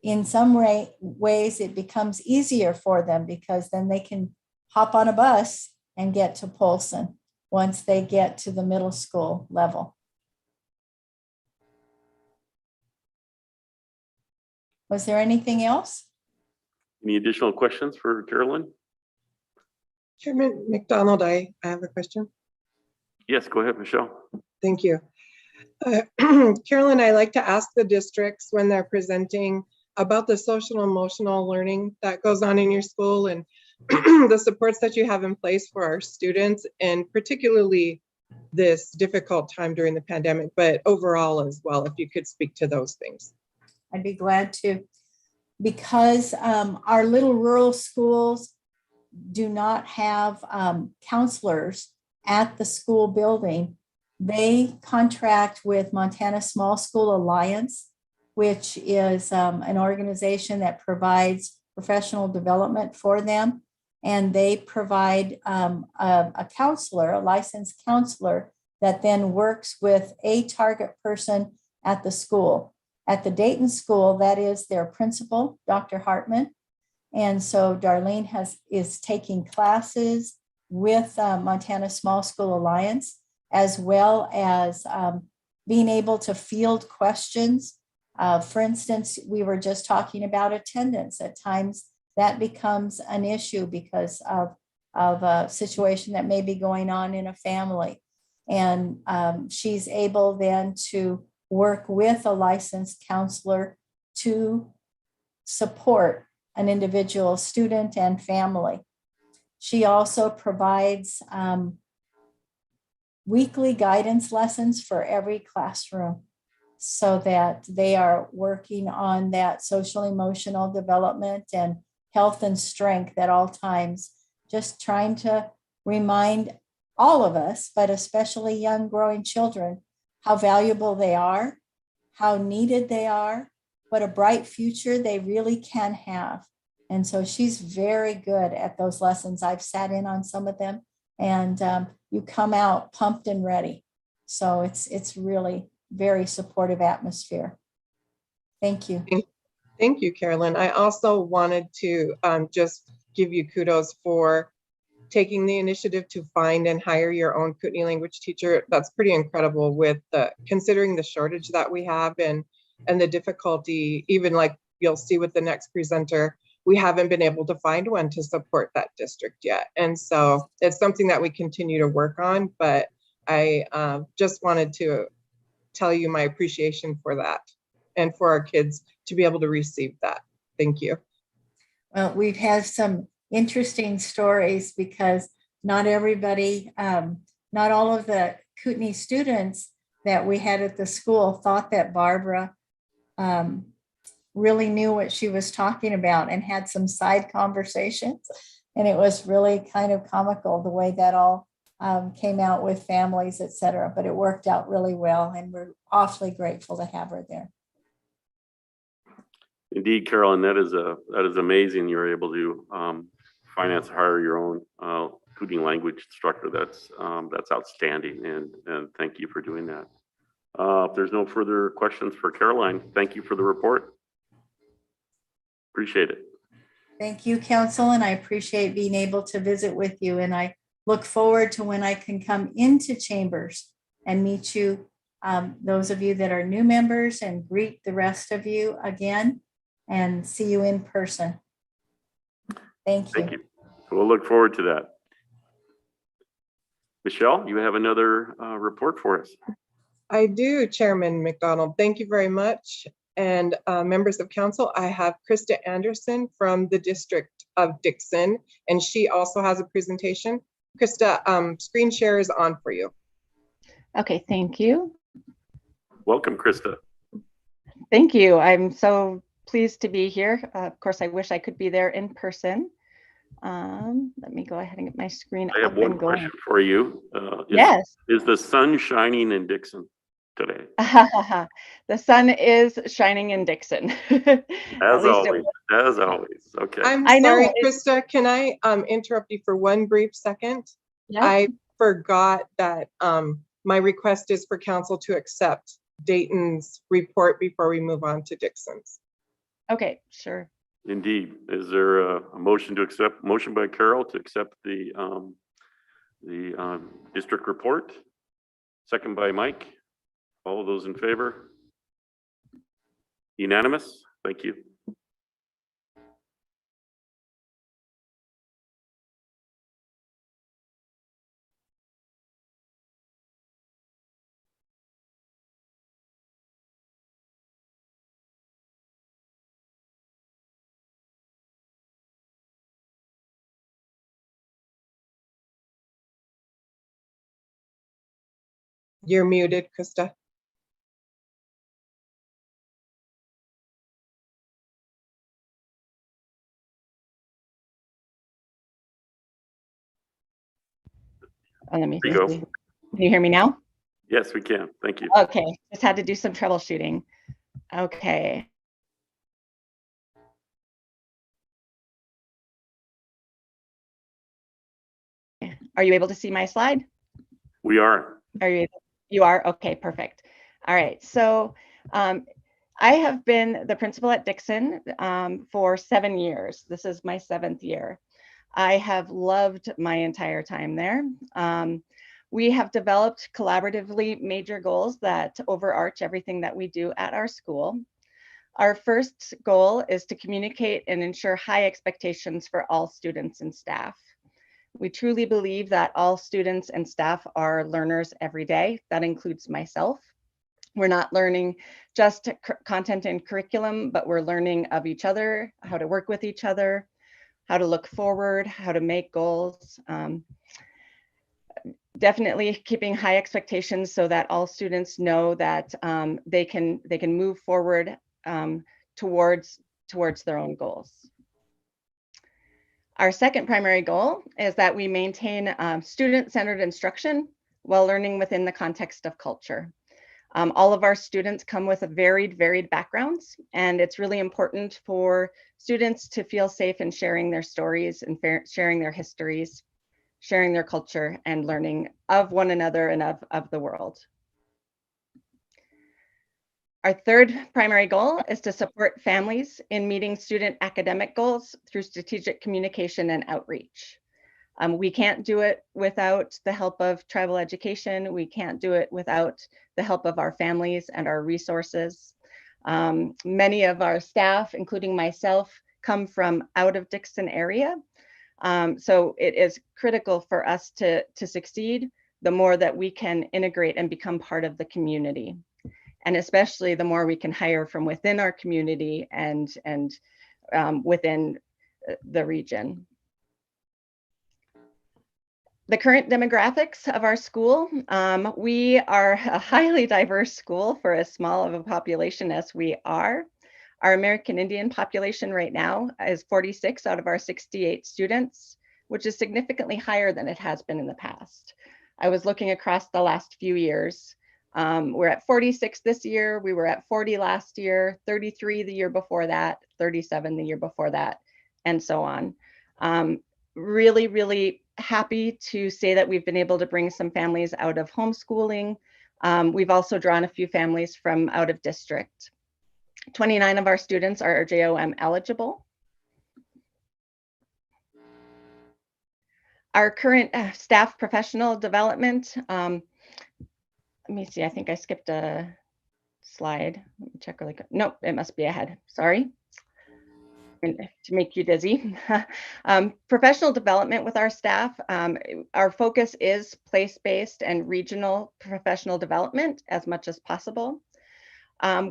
in some ways it becomes easier for them, because then they can hop on a bus and get to Polson once they get to the middle school level. Was there anything else? Any additional questions for Carolyn? Chairman McDonald, I have a question. Yes, go ahead, Michelle. Thank you. Carolyn, I like to ask the districts when they're presenting about the social emotional learning that goes on in your school and the supports that you have in place for our students, and particularly this difficult time during the pandemic, but overall as well, if you could speak to those things. I'd be glad to. Because our little rural schools do not have counselors at the school building, they contract with Montana Small School Alliance, which is an organization that provides professional development for them. And they provide a counselor, a licensed counselor, that then works with a target person at the school. At the Dayton school, that is their principal, Dr. Hartman. And so Darlene is taking classes with Montana Small School Alliance, as well as being able to field questions. For instance, we were just talking about attendance. At times that becomes an issue because of a situation that may be going on in a family. And she's able then to work with a licensed counselor to support an individual student and family. She also provides weekly guidance lessons for every classroom so that they are working on that social emotional development and health and strength at all times, just trying to remind all of us, but especially young growing children, how valuable they are, how needed they are, what a bright future they really can have. And so she's very good at those lessons. I've sat in on some of them, and you come out pumped and ready. So it's really very supportive atmosphere. Thank you. Thank you, Carolyn. I also wanted to just give you kudos for taking the initiative to find and hire your own Kootenai language teacher. That's pretty incredible with considering the shortage that we have and the difficulty, even like you'll see with the next presenter, we haven't been able to find one to support that district yet. And so it's something that we continue to work on, but I just wanted to tell you my appreciation for that and for our kids to be able to receive that. Thank you. Well, we've had some interesting stories because not everybody, not all of the Kootenai students that we had at the school thought that Barbara really knew what she was talking about and had some side conversations. And it was really kind of comical the way that all came out with families, et cetera, but it worked out really well. And we're awfully grateful to have her there. Indeed, Carolyn, that is amazing. You're able to finance, hire your own Kootenai language instructor. That's outstanding, and thank you for doing that. If there's no further questions for Caroline, thank you for the report. Appreciate it. Thank you, Council, and I appreciate being able to visit with you. And I look forward to when I can come into Chambers and meet you, those of you that are new members, and greet the rest of you again and see you in person. Thank you. Thank you. We'll look forward to that. Michelle, you have another report for us. I do, Chairman McDonald. Thank you very much. And members of council, I have Krista Anderson from the District of Dixon, and she also has a presentation. Krista, screen share is on for you. Okay, thank you. Welcome, Krista. Thank you. I'm so pleased to be here. Of course, I wish I could be there in person. Let me go ahead and get my screen I have up one and going. question for you. Yes. Is the sun shining in Dixon today? The sun is shining in Dixon. As always, as always. Okay. I'm I know, sorry, Krista, can I interrupt you for one brief second? Yes. I forgot that my request is for council to accept Dayton's report before we move on to Dixon's. Okay, sure. Indeed. Is there a motion to accept? Motion by Carol to accept the district report. Second by Mike. All of those in favor? Unanimous. Thank you. You're muted, Krista. Let me There you see. go. Can you hear me now? Yes, we can. Thank you. Okay, just had to do some troubleshooting. Okay. Are you able to see my slide? We are. Are you? You are? Okay, perfect. All right. So I have been the principal at Dixon for 7 years. This is my 7th year. I have loved my entire time there. We have developed collaboratively major goals that overarch everything that we do at our school. Our first goal is to communicate and ensure high expectations for all students and staff. We truly believe that all students and staff are learners every day. That includes myself. We're not learning just content and curriculum, but we're learning of each other, how to work with each other, how to look forward, how to make goals. Definitely keeping high expectations so that all students know that they can move forward towards their own goals. Our second primary goal is that we maintain student-centered instruction while learning within the context of culture. All of our students come with varied backgrounds, and it's really important for students to feel safe in sharing their stories and sharing their histories, sharing their culture, and learning of one another and of the world. Our third primary goal is to support families in meeting student academic goals through strategic communication and outreach. We can't do it without the help of tribal education. We can't do it without the help of our families and our resources. Many of our staff, including myself, come from out of Dixon area. So it is critical for us to succeed, the more that we can integrate and become part of the community. And especially the more we can hire from within our community and within the region. The current demographics of our school, we are a highly diverse school for as small of a population as we are. Our American Indian population right now is 46 out of our 68 students, which is significantly higher than it has been in the past. I was looking across the last few years. We're at 46 this year. We were at 40 last year, 33 the year before that, 37 the year before that, and so on. Really happy to say that we've been able to bring some families out of homeschooling. We've also drawn a few families from out of district. 29 of our students are JOM eligible. Our current staff professional development, let me see, I think I skipped a slide. Let me check really quick. Nope, it must be ahead, sorry. And to make you dizzy. Professional development with our staff. Our focus is place-based and regional professional development as much as possible.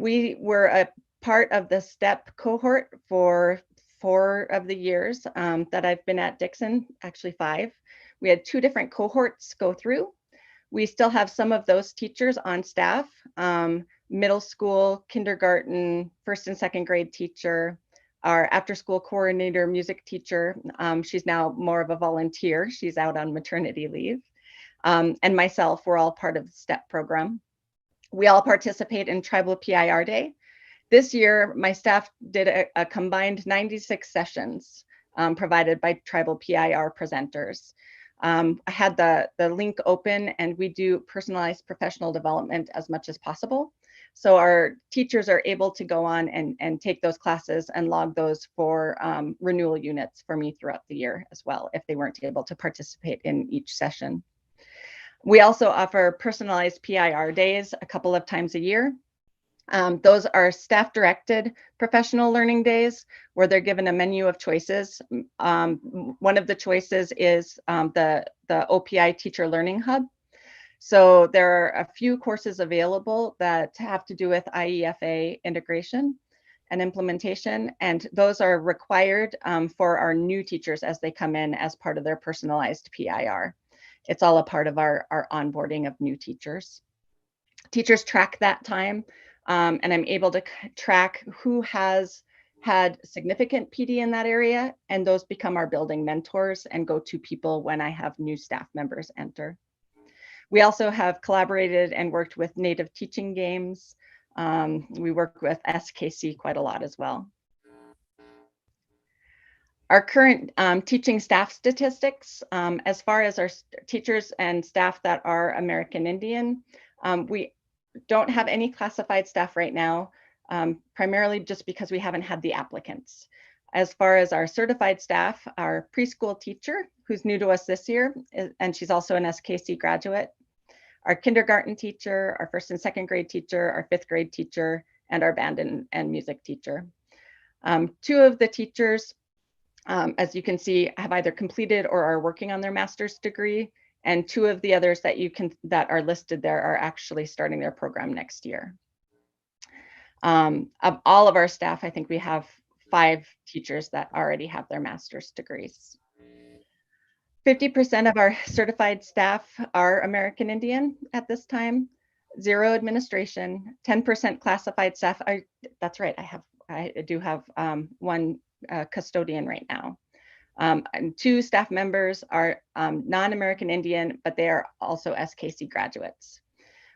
We were a part of the STEP cohort for 4 of the years that I've been at Dixon, actually 5. We had 2 different cohorts go through. We still have some of those teachers on staff, middle school, kindergarten, 1st and 2nd grade teacher, our after school coordinator, music teacher. She's now more of a volunteer. She's out on maternity leave. And myself, we're all part of the STEP program. We all participate in Tribal PIR Day. This year, my staff did a combined 96 sessions provided by Tribal PIR presenters. I had the link open, and we do personalized professional development as much as possible. So our teachers are able to go on and take those classes and log those for renewal units for me throughout the year as well, if they weren't able to participate in each session. We also offer personalized PIR days a couple of times a year. Those are staff-directed professional learning days where they're given a menu of choices. One of the choices is the OPI Teacher Learning Hub. So there are a few courses available that have to do with IEFA integration and implementation, and those are required for our new teachers as they come in as part of their personalized PIR. It's all a part of our onboarding of new teachers. Teachers track that time, and I'm able to track who has had significant PD in that area, and those become our building mentors and go-to people when I have new staff members enter. We also have collaborated and worked with Native Teaching Games. We work with SKC quite a lot as well. Our current teaching staff statistics, as far as our teachers and staff that are American Indian, we don't have any classified staff right now, primarily just because we haven't had the applicants. As far as our certified staff, our preschool teacher, who's new to us this year, and she's also an SKC graduate, our kindergarten teacher, our 1st and 2nd grade teacher, our 5th grade teacher, and our band and music teacher. 2 of the teachers, as you can see, have either completed or are working on their master's degree, and 2 of the others that are listed there are actually starting their program next year. Of all of our staff, I think we have 5 teachers that already have their master's degrees. 50% of our certified staff are American Indian at this time, 0 administration, 10% classified staff. That's right, I do have 1 custodian right now. And 2 staff members are non-American Indian, but they are also SKC graduates.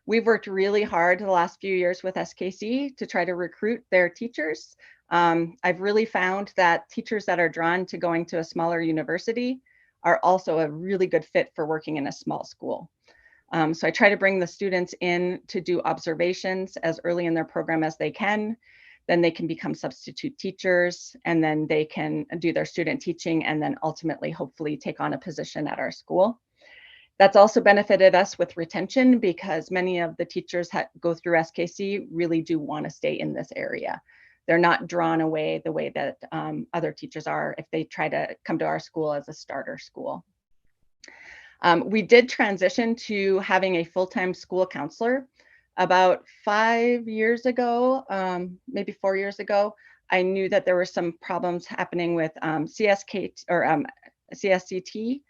We've worked really hard the last few years with SKC to try to recruit their teachers. I've really found that teachers that are drawn to going to a smaller university are also a really good fit for working in a small school. So I try to bring the students in to do observations as early in their program as they can. Then they can become substitute teachers, and then they can do their student teaching, and then ultimately, hopefully, take on a position at our school. That's also benefited us with retention, because many of the teachers that go through SKC really do want to stay in this area. They're not drawn away the way that other teachers are if they try to come to our school as a starter school. We did transition to having a full-time school counselor. About 5 years ago, maybe 4 years ago, I knew that there were some problems happening with CSKT or CSCT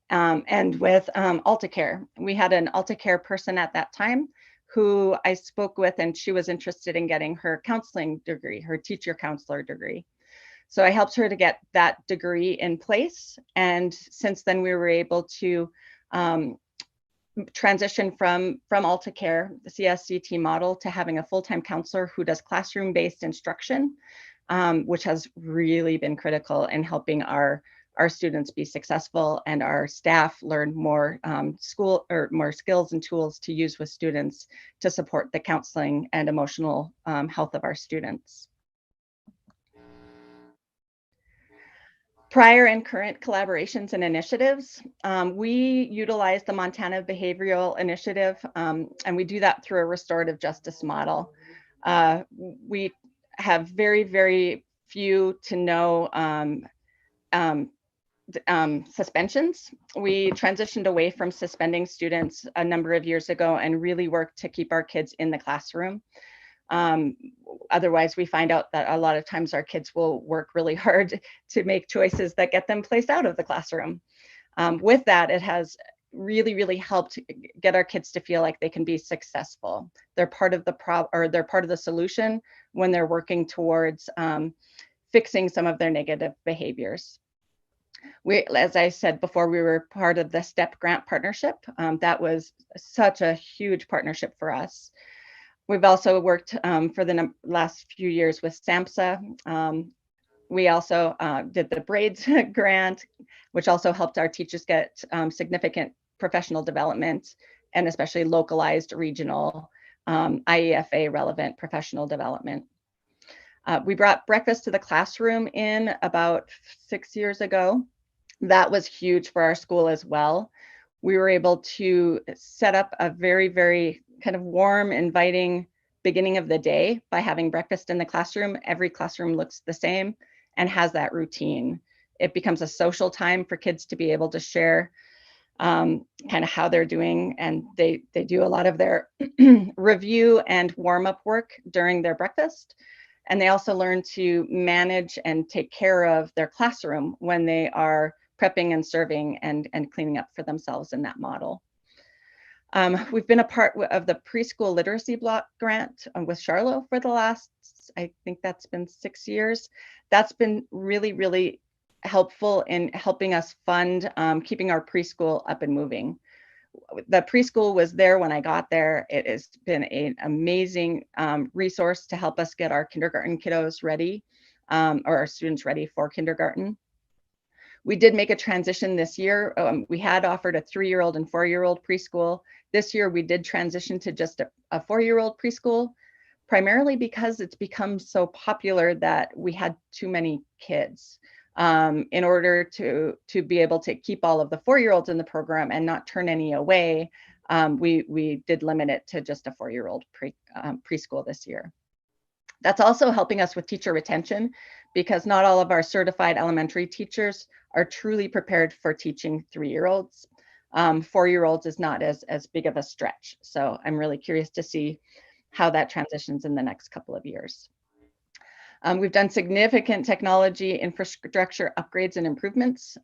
and with AltaCare. We had an AltaCare person at that time who I spoke with, and she was interested in getting her counseling degree, her teacher counselor degree. So I helped her to get that degree in place. And since then, we were able to transition from AltaCare, the CSCT model, to having a full-time counselor who does classroom-based instruction, which has really been critical in helping our students be successful and our staff learn more more skills and tools to use with students to support the counseling and emotional health of our students. Prior and current collaborations and initiatives, we utilize the Montana Behavioral Initiative, and we do that through a restorative justice model. We have very, very few to no suspensions. We transitioned away from suspending students a number of years ago and really worked to keep our kids in the classroom. Otherwise, we find out that a lot of times our kids will work really hard to make choices that get them placed out of the classroom. With that, it has really, really helped get our kids to feel like they can be successful. They're part of they're part of the solution when they're working towards fixing some of their negative behaviors. As I said before, we were part of the STEP grant partnership. That was such a huge partnership for us. We've also worked for the last few years with SAMHSA. We also did the BRAIDS grant, which also helped our teachers get significant professional development and especially localized regional IEFA relevant professional development. We brought breakfast to the classroom in about 6 years ago. That was huge for our school as well. We were able to set up a very, very kind of warm, inviting beginning of the day by having breakfast in the classroom. Every classroom looks the same and has that routine. It becomes a social time for kids to be able to share kind of how they're doing. And they do a lot of their review and warm-up work during their breakfast. And they also learn to manage and take care of their classroom when they are prepping and serving and cleaning up for themselves in that model. We've been a part of the preschool literacy block grant with Charlotte for the last, I think that's been 6 years. That's been really, really helpful in helping us fund keeping our preschool up and moving. The preschool was there when I got there. It has been an amazing resource to help us get our kindergarten kiddos ready, or our students ready for kindergarten. We did make a transition this year. We had offered a 3-year-old and 4-year-old preschool. This year, we did transition to just a 4-year-old preschool, primarily because it's become so popular that we had too many kids. In order to be able to keep all of the 4-year-olds in the program and not turn any away, we did limit it to just a 4-year-old preschool this year. That's also helping us with teacher retention, because not all of our certified elementary teachers are truly prepared for teaching 3-year-olds. 4-year-olds is not as big of a stretch. So I'm really curious to see how that transitions in the next couple of years. We've done significant technology infrastructure upgrades and improvements.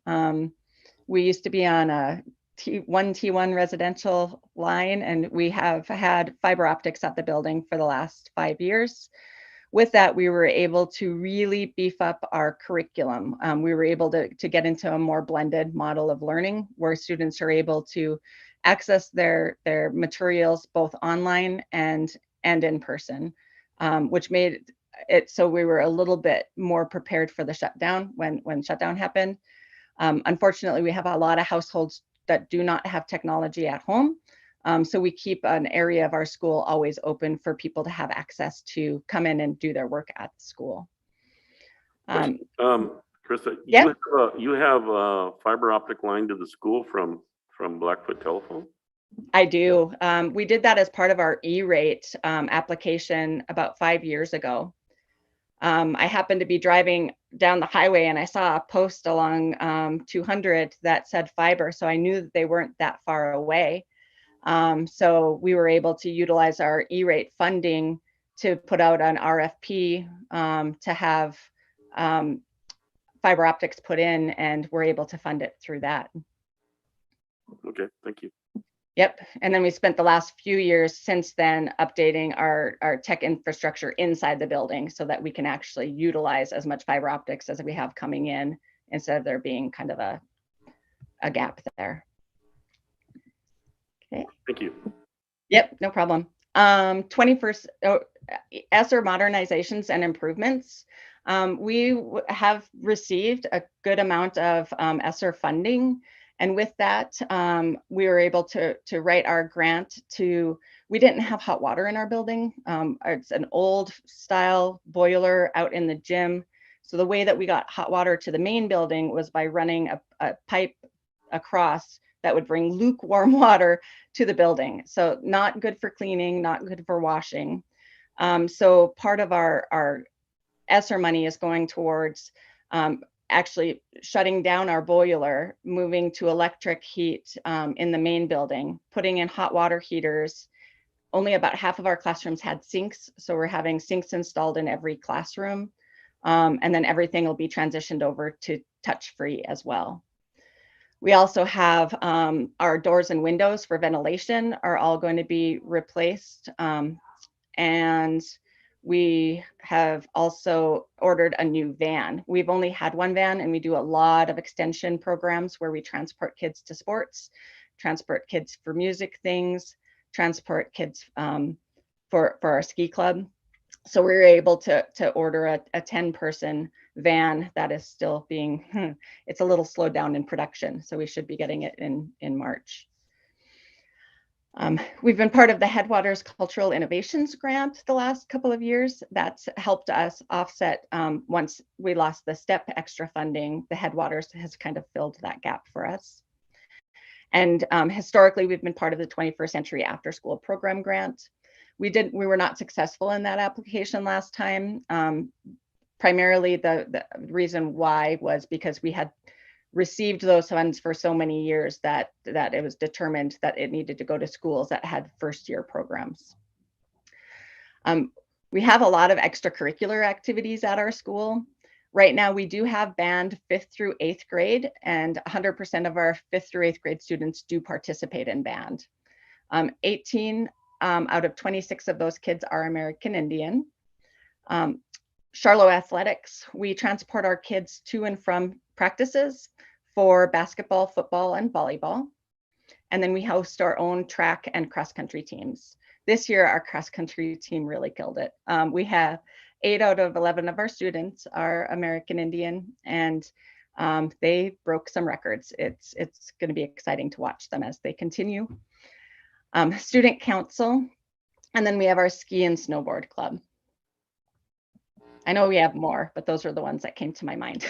We used to be on a T1 residential line, and we have had fiber optics at the building for the last 5 years. With that, we were able to really beef up our curriculum. We were able to get into a more blended model of learning, where students are able to access their materials both online and in person, which made it so we were a little bit more prepared for the shutdown when shutdown happened. Unfortunately, we have a lot of households that do not have technology at home. So we keep an area of our school always open for people to have access to come in and do their work at the school. Krista, Yeah. you have a fiber optic line to the school from Blackfoot Telephone? I do. We did that as part of our E-rate application about 5 years ago. I happened to be driving down the highway and I saw a post along 200 that said fiber, so I knew that they weren't that far away. So we were able to utilize our E-rate funding to put out an RFP to have fiber optics put in, and we're able to fund it through that. Okay, thank you. Yep. And then we spent the last few years since then updating our tech infrastructure inside the building so that we can actually utilize as much fiber optics as we have coming in, instead of there being kind of a gap there. Okay. Thank you. Yep, no problem. 21st ESSER modernizations and improvements. We have received a good amount of ESSER funding. And with that, we were able to write our grant to, we didn't have hot water in our building. It's an old style boiler out in the gym. So the way that we got hot water to the main building was by running a pipe across that would bring lukewarm water to the building. So not good for cleaning, not good for washing. So part of our ESSER money is going towards actually shutting down our boiler, moving to electric heat in the main building, putting in hot water heaters. Only about half of our classrooms had sinks, so we're having sinks installed in every classroom. And then everything will be transitioned over to touch-free as well. We also have our doors and windows for ventilation are all going to be replaced. And we have also ordered a new van. We've only had one van, and we do a lot of extension programs where we transport kids to sports, transport kids for music things, transport kids for our ski club. So we were able to order a 10-person van that is still being, it's a little slowed down in production. So we should be getting it in March. We've been part of the Headwaters Cultural Innovations Grant the last couple of years. That's helped us offset, once we lost the STEP extra funding, the Headwaters has kind of filled that gap for us. And historically, we've been part of the 21st Century After School Program Grant. We were not successful in that application last time. Primarily the reason why was because we had received those funds for so many years that it was determined that it needed to go to schools that had first-year programs. We have a lot of extracurricular activities at our school. Right now, we do have band 5th through 8th grade, and 100% of our 5th through 8th grade students do participate in band. 18 out of 26 of those kids are American Indian. Charlotte Athletics, we transport our kids to and from practices for basketball, football, and volleyball. And then we host our own track and cross country teams. This year, our cross country team really killed it. We have 8 out of 11 of our students are American Indian, and they broke some records. It's going to be exciting to watch them as they continue. Student council, and then we have our ski and snowboard club. I know we have more, but those are the ones that came to my mind.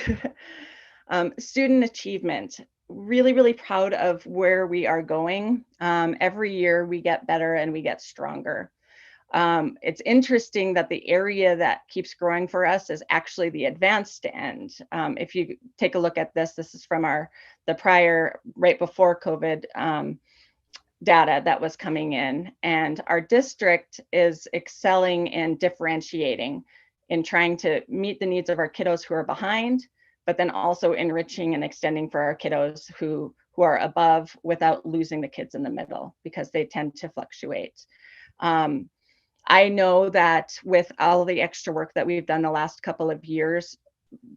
Student achievement, really, really proud of where we are going. Every year we get better and we get stronger. It's interesting that the area that keeps growing for us is actually the advanced end. If you take a look at this, this is from the prior, right before COVID data that was coming in. And our district is excelling in differentiating, in trying to meet the needs of our kiddos who are behind, but then also enriching and extending for our kiddos who are above without losing the kids in the middle, because they tend to fluctuate. I know that with all the extra work that we've done the last couple of years,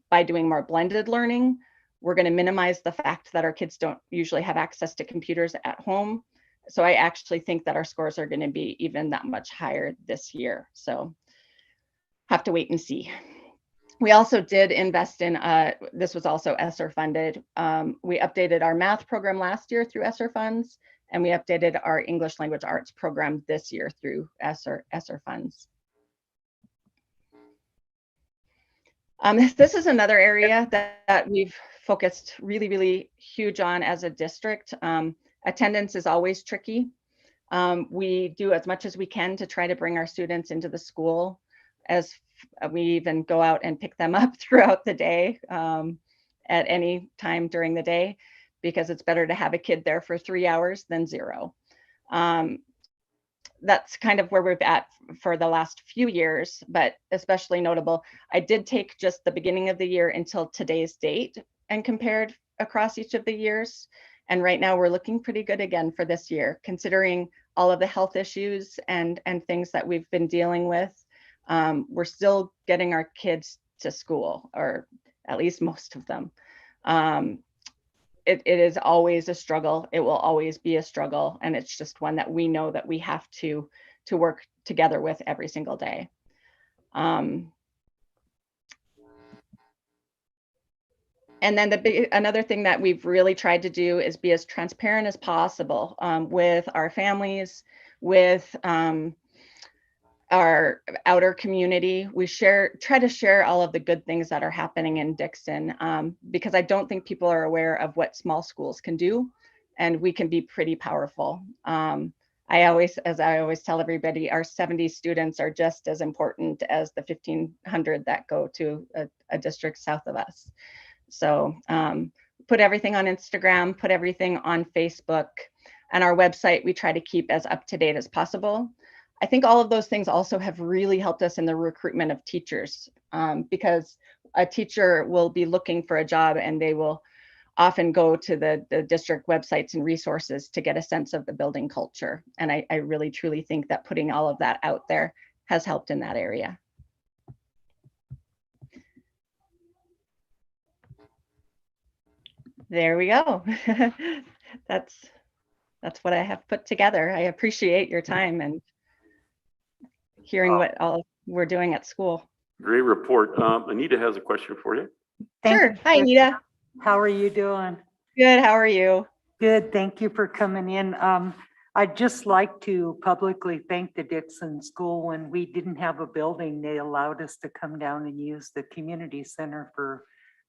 by doing more blended learning, we're going to minimize the fact that our kids don't usually have access to computers at home. So I actually think that our scores are going to be even that much higher this year. So have to wait and see. We also did invest in, this was also ESSER funded. We updated our math program last year through ESSER funds, and we updated our English language arts program this year through ESSER funds. This is another area that we've focused really, really huge on as a district. Attendance is always tricky. We do as much as we can to try to bring our students into the school, as we even go out and pick them up throughout the day at any time during the day, because it's better to have a kid there for 3 hours than 0. That's kind of where we've at for the last few years, but especially notable. I did take just the beginning of the year until today's date and compared across each of the years. And right now we're looking pretty good again for this year, considering all of the health issues and things that we've been dealing with. We're still getting our kids to school, or at least most of them. It is always a struggle. It will always be a struggle. And it's just one that we know that we have to work together with every single day. And then another thing that we've really tried to do is be as transparent as possible with our families, with our outer community. We try to share all of the good things that are happening in Dixon, because I don't think people are aware of what small schools can do, and we can be pretty powerful. As I always tell everybody, our 70 students are just as important as the 1,500 that go to a district south of us. So put everything on Instagram, put everything on Facebook, and our website we try to keep as up to date as possible. I think all of those things also have really helped us in the recruitment of teachers, because a teacher will be looking for a job and they will often go to the district websites and resources to get a sense of the building culture. And I really truly think that putting all of that out there has helped in that area. There we go. That's what I have put together. I appreciate your time and hearing what all we're doing at school. Great report. Anita has a question for you. Sure. Hi, Anita. How are you doing? Good. How are you? Good. Thank you for coming in. I'd just like to publicly thank the Dixon School. When we didn't have a building, they allowed us to come down and use the community center for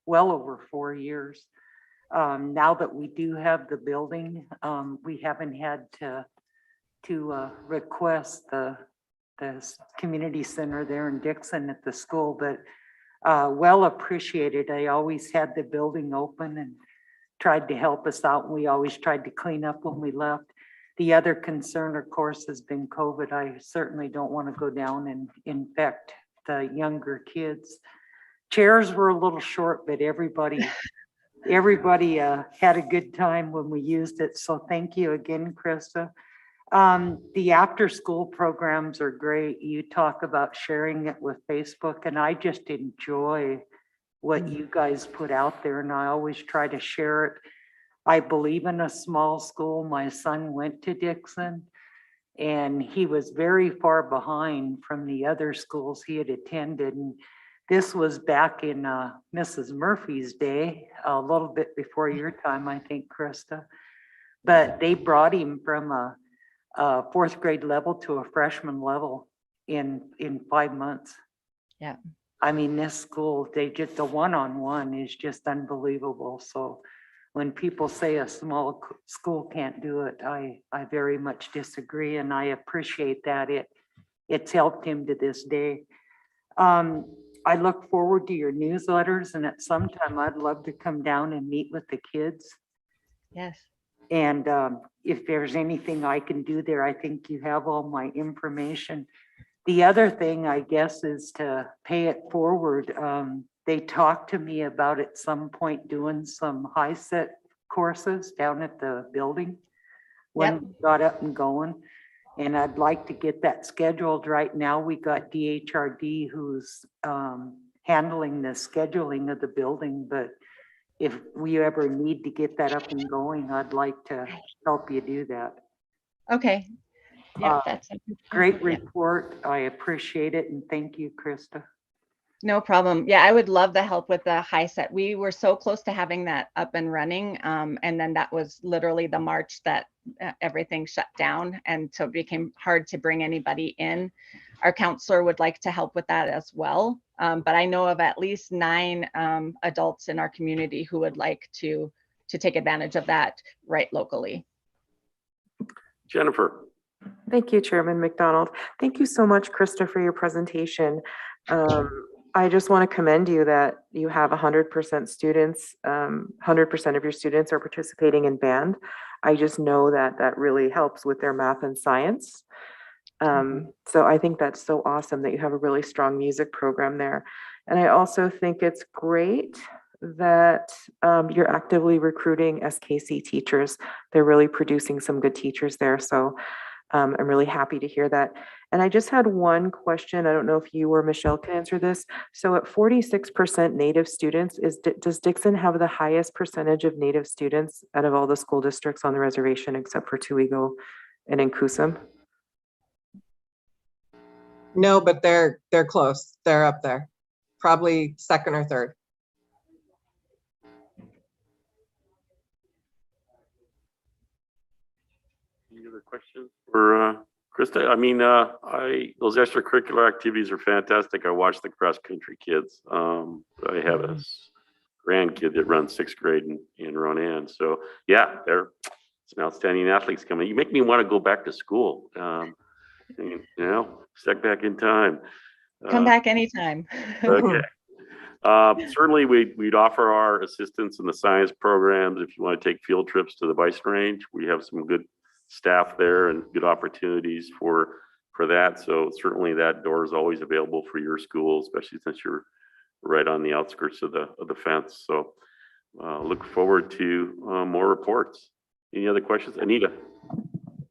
well over 4 years. Now that we do have the building, we haven't had to request the community center there in Dixon at the school, but well appreciated. I always had the building open and tried to help us out. We always tried to clean up when we left. The other concern, of course, has been COVID. I certainly don't want to go down and infect the younger kids. Chairs were a little short, but everybody had a good time when we used it. So thank you again, Krista. The after-school programs are great. You talk about sharing it with Facebook, and I just enjoy what you guys put out there, and I always try to share it. I believe in a small school. My son went to Dixon, and he was very far behind from the other schools he had attended. And this was back in Mrs. Murphy's day, a little bit before your time, I think, Krista. But they brought him from a fourth grade level to a freshman level in 5 months. Yeah. I mean, this school, they just, the one-on-one is just unbelievable. So when people say a small school can't do it, I very much disagree, and I appreciate that it's helped him to this day. I look forward to your newsletters, and at some time I'd love to come down and meet with the kids. Yes. And if there's anything I can do there, I think you have all my information. The other thing, I guess, is to pay it forward. They talked to me about at some point doing some high set courses down at the building when we got up and going. And I'd like to get that scheduled. Right now, we got DHRD who's handling the scheduling of the building, but if we ever need to get that up and going, I'd like to help you do that. Okay. Yeah, that's Great report. I appreciate it. And thank you, Krista. no problem. Yeah, I would love the help with the high set. We were so close to having that up and running. And then that was literally the March that everything shut down. And so it became hard to bring anybody in. Our counselor would like to help with that as well. But I know of at least 9 adults in our community who would like to take advantage of that right locally. Jennifer. Thank you, Chairman McDonald. Thank you so much, Krista, for your presentation. I just want to commend you that you have 100% students, 100% of your students are participating in band. I just know that that really helps with their math and science. So I think that's so awesome that you have a really strong music program there. And I also think it's great that you're actively recruiting SKC teachers. They're really producing some good teachers there. So I'm really happy to hear that. And I just had one question. I don't know if you or Michelle can answer this. So at 46% Native students, does Dixon have the highest percentage of Native students out of all the school districts on the reservation except for Tuigo and Nkusum? No, but they're close. They're up there. Probably second or third. Any other questions for Krista? I mean, those extracurricular activities are fantastic. I watch the cross country kids. I have a grandkid that runs 6th grade in Ronan. So yeah, they're some outstanding athletes coming. You make me want to go back to school. You know, step back in time. Come back anytime. Okay. Certainly we'd offer our assistance in the science programs. If you want to take field trips to the bison range, we have some good staff there and good opportunities for that. So certainly that door is always available for your school, especially since you're right on the outskirts of the fence. So look forward to more reports. Any other questions? Anita?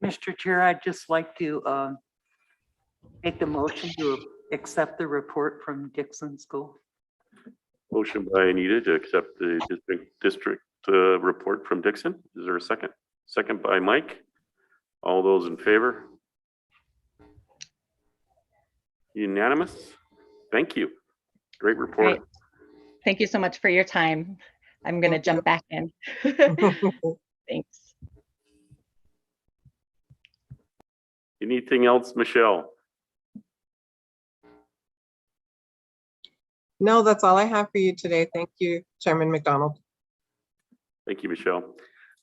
Mr. Chair, I'd just like to make the motion to accept the report from Dixon School. Motion by Anita to accept the district report from Dixon. Is there a second? Second by Mike. All those in favor? Unanimous? Thank you. Great report. Great. Thank you so much for your time. I'm going to jump back in. Thanks. Anything else, Michelle? No, that's all I have for you today. Thank you, Chairman McDonald. Thank you, Michelle.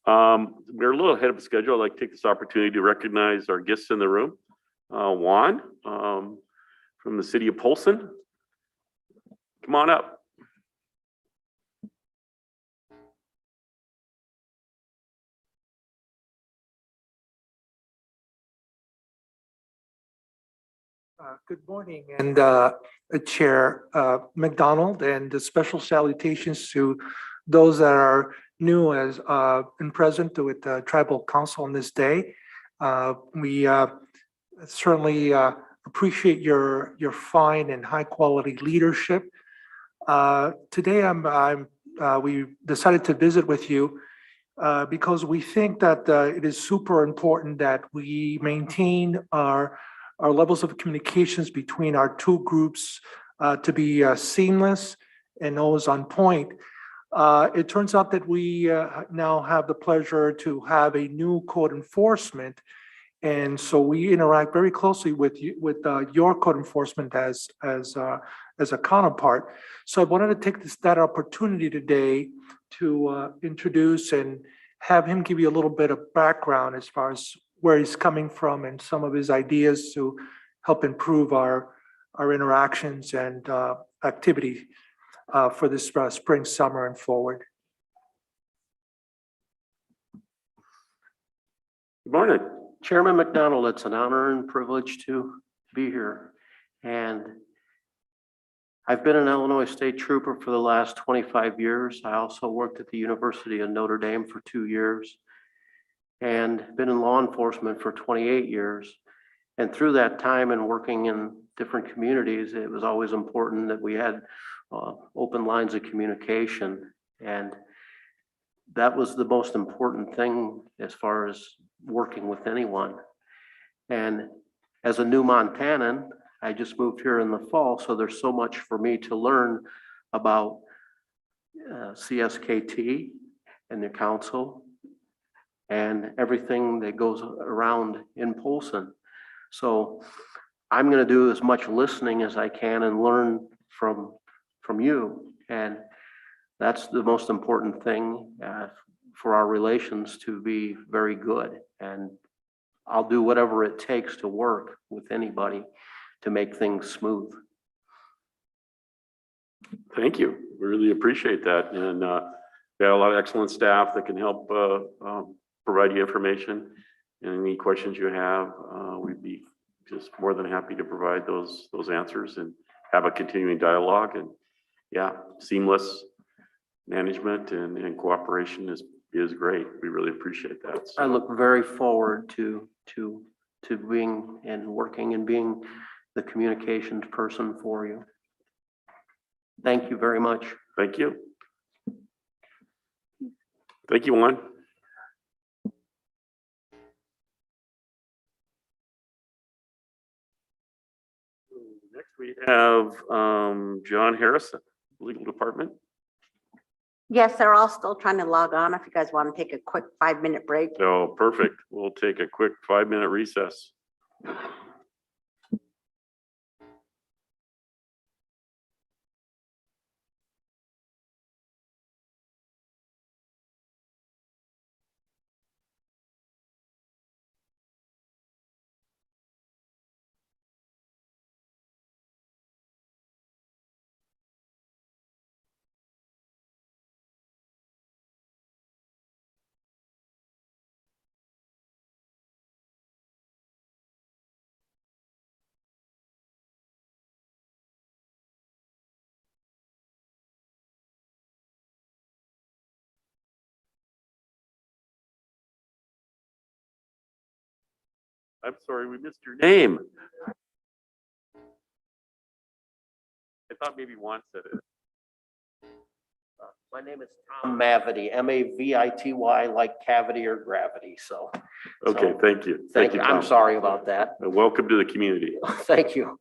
We're a little ahead of schedule. I'd like to take this opportunity to recognize our guests in the room. Juan from the city of Polson. Come on up. Good morning, and Chair McDonald, and special salutations to those that are new as and present with the Tribal Council on this day. We certainly appreciate your fine and high-quality leadership. Today, we decided to visit with you because we think that it is super important that we maintain our levels of communications between our two groups to be seamless and always on point. It turns out that we now have the pleasure to have a new code enforcement. And so we interact very closely with you, with your code enforcement as a counterpart. So I wanted to take that opportunity today to introduce and have him give you a little bit of background as far as where he's coming from and some of his ideas to help improve our interactions and activity for this spring, summer, and forward. Good morning. Chairman McDonald, it's an honor and privilege to be here. And I've been an Illinois State Trooper for the last 25 years. I also worked at the University of Notre Dame for 2 years and been in law enforcement for 28 years. And through that time and working in different communities, it was always important that we had open lines of communication. And that was the most important thing as far as working with anyone. And as a new Montanan, I just moved here in the fall, so there's so much for me to learn about CSKT and the council and everything that goes around in Polson. So I'm going to do as much listening as I can and learn from you. And that's the most important thing for our relations to be very good. And I'll do whatever it takes to work with anybody to make things smooth. Thank you. We really appreciate that. And we have a lot of excellent staff that can help provide you information. And any questions you have, we'd be just more than happy to provide those answers and have a continuing dialogue. And yeah, seamless management and cooperation is great. We really appreciate that. I look very forward to being and working and being the communications person for you. Thank you very much. Thank you. Thank you, Juan. Next we have John Harrison, Legal Department. Yes, they're all still trying to log on. If you guys want to take a quick 5-minute break. So perfect. We'll take a quick 5-minute recess. I'm sorry, we missed your name. I thought maybe Juan said it. My name is Tom Mavity, Mavity, like cavity or gravity. So. Okay, thank you. Thank you. I'm Tom. sorry about that. Welcome to the community. Thank you.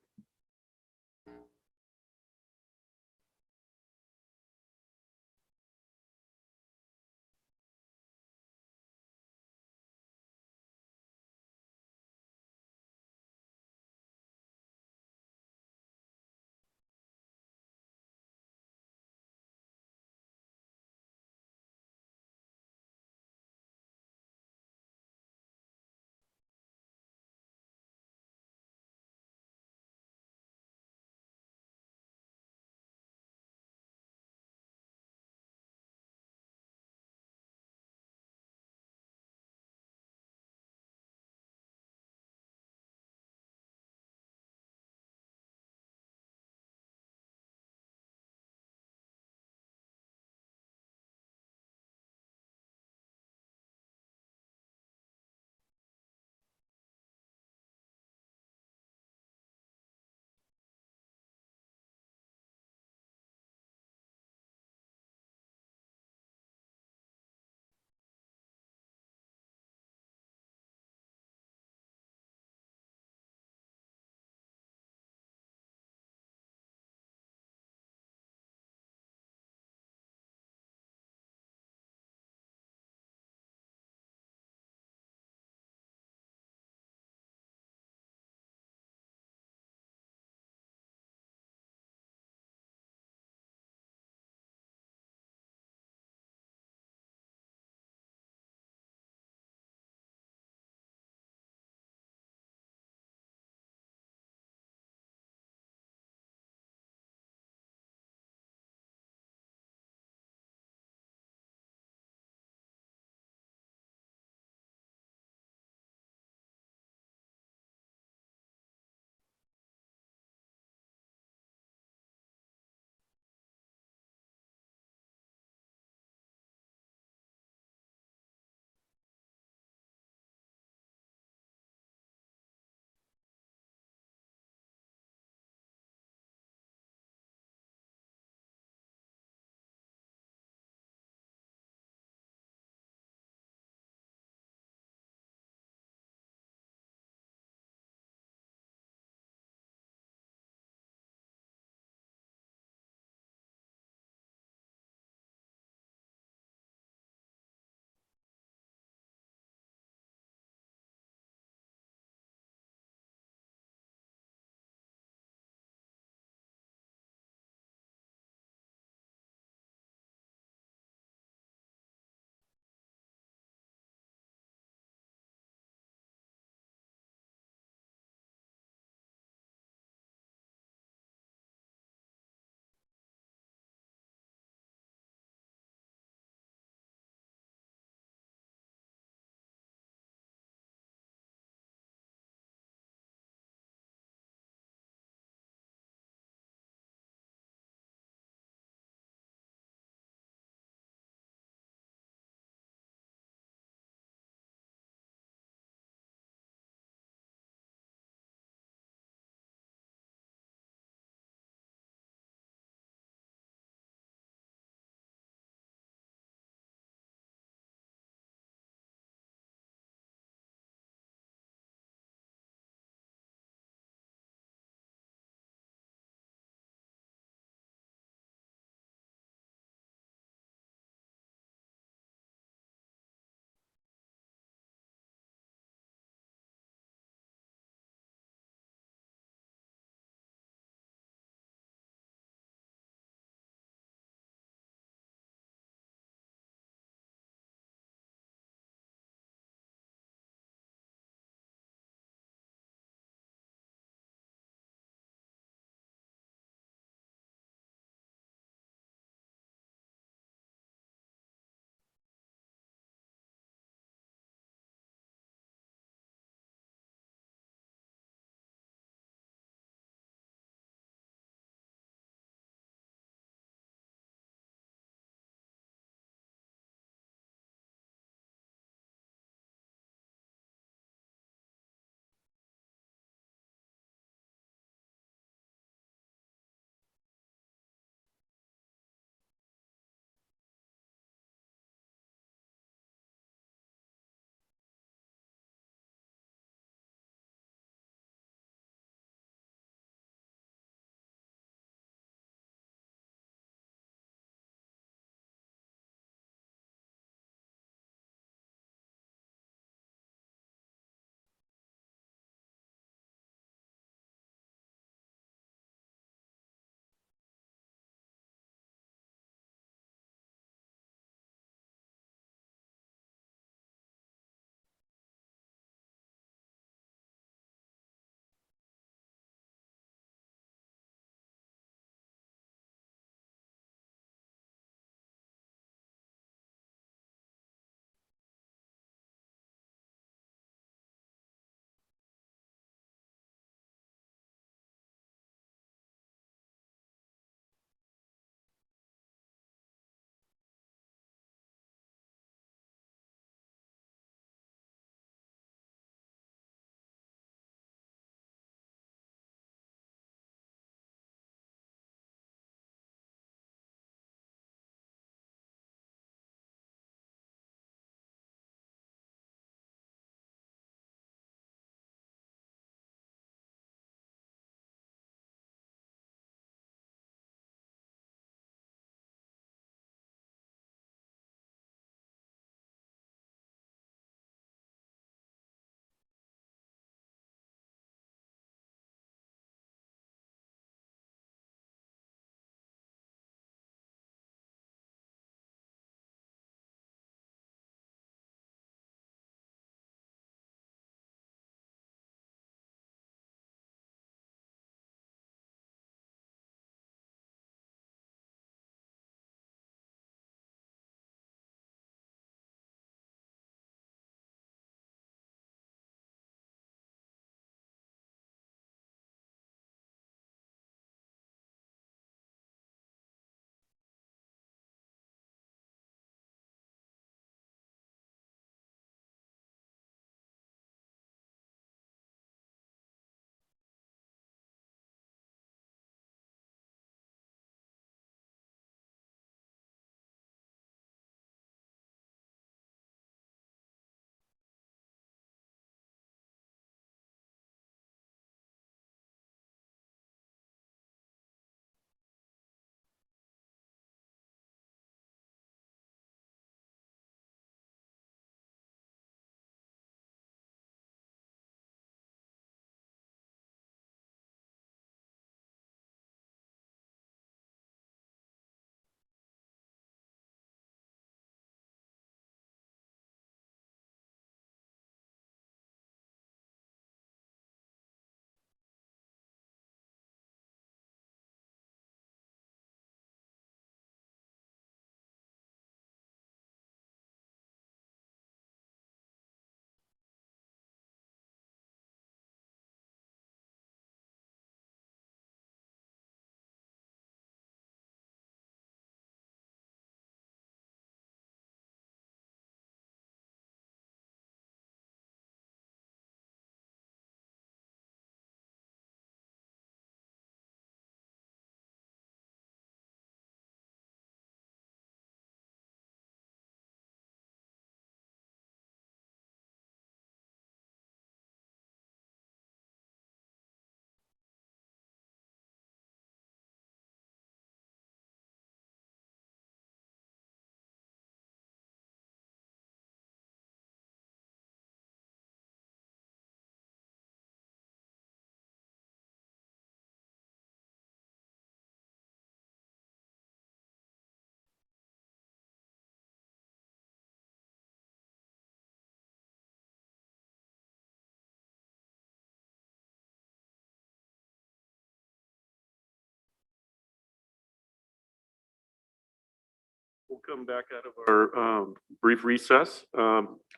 come back out of our brief recess.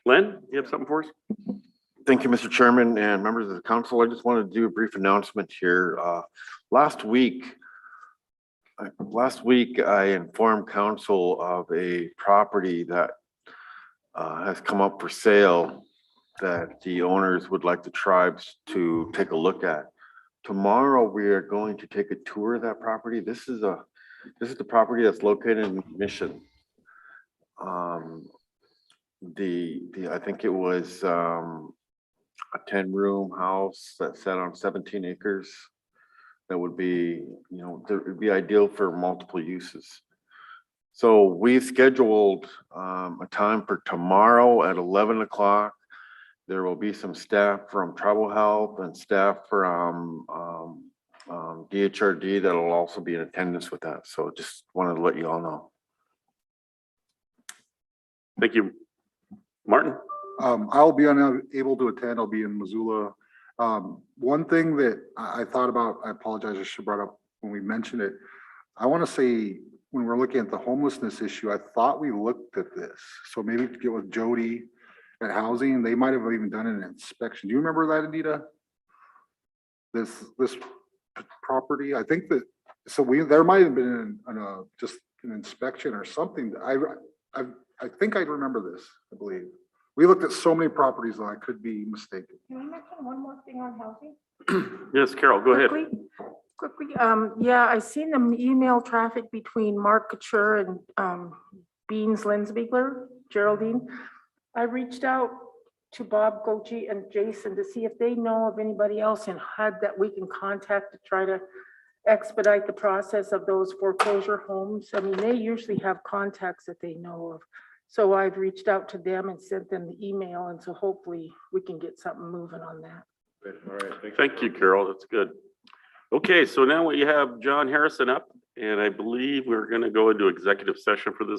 Len, you have something for us? Thank you, Mr. Chairman and members of the council. I just wanted to do a brief announcement here. Last week, I informed council of a property that has come up for sale that the owners would like the tribes to take a look at. Tomorrow, we are going to take a tour of that property. This is the property that's located in Mission. I think it was a 10-room house that sat on 17 acres. That would be, that would be ideal for multiple uses. So we've scheduled a time for tomorrow at 11 o'clock. There will be some staff from Tribal Health and staff from DHRD that will also be in attendance with that. So just wanted to let you all know. Thank you. Martin? I'll be unable to attend. I'll be in Missoula. One thing that I thought about, I apologize, I should have brought up when we mentioned it. I want to say, when we're looking at the homelessness issue, I thought we looked at this. So maybe to get with Jody at housing, they might have even done an inspection. Do you remember that, Anita? This property, I think that, so there might have been just an inspection or something. I think I remember this, I believe. We looked at so many properties that I could be mistaken. Can I mention one more thing on housing? Yes, Carol, go ahead. Quickly, yeah, I seen the email traffic between Mark Couture and Beans Lensbigler, Geraldine. I reached out to Bob Gochi and Jason to see if they know of anybody else in HUD that we can contact to try to expedite the process of those foreclosure homes. I mean, they usually have contacts that they know of. So I've reached out to them and sent them the email, and so hopefully we can get something moving on that. Good. All right. Thank you, Carol. That's good. Okay, so now we have John Harrison up, and I believe we're going to go into executive session for this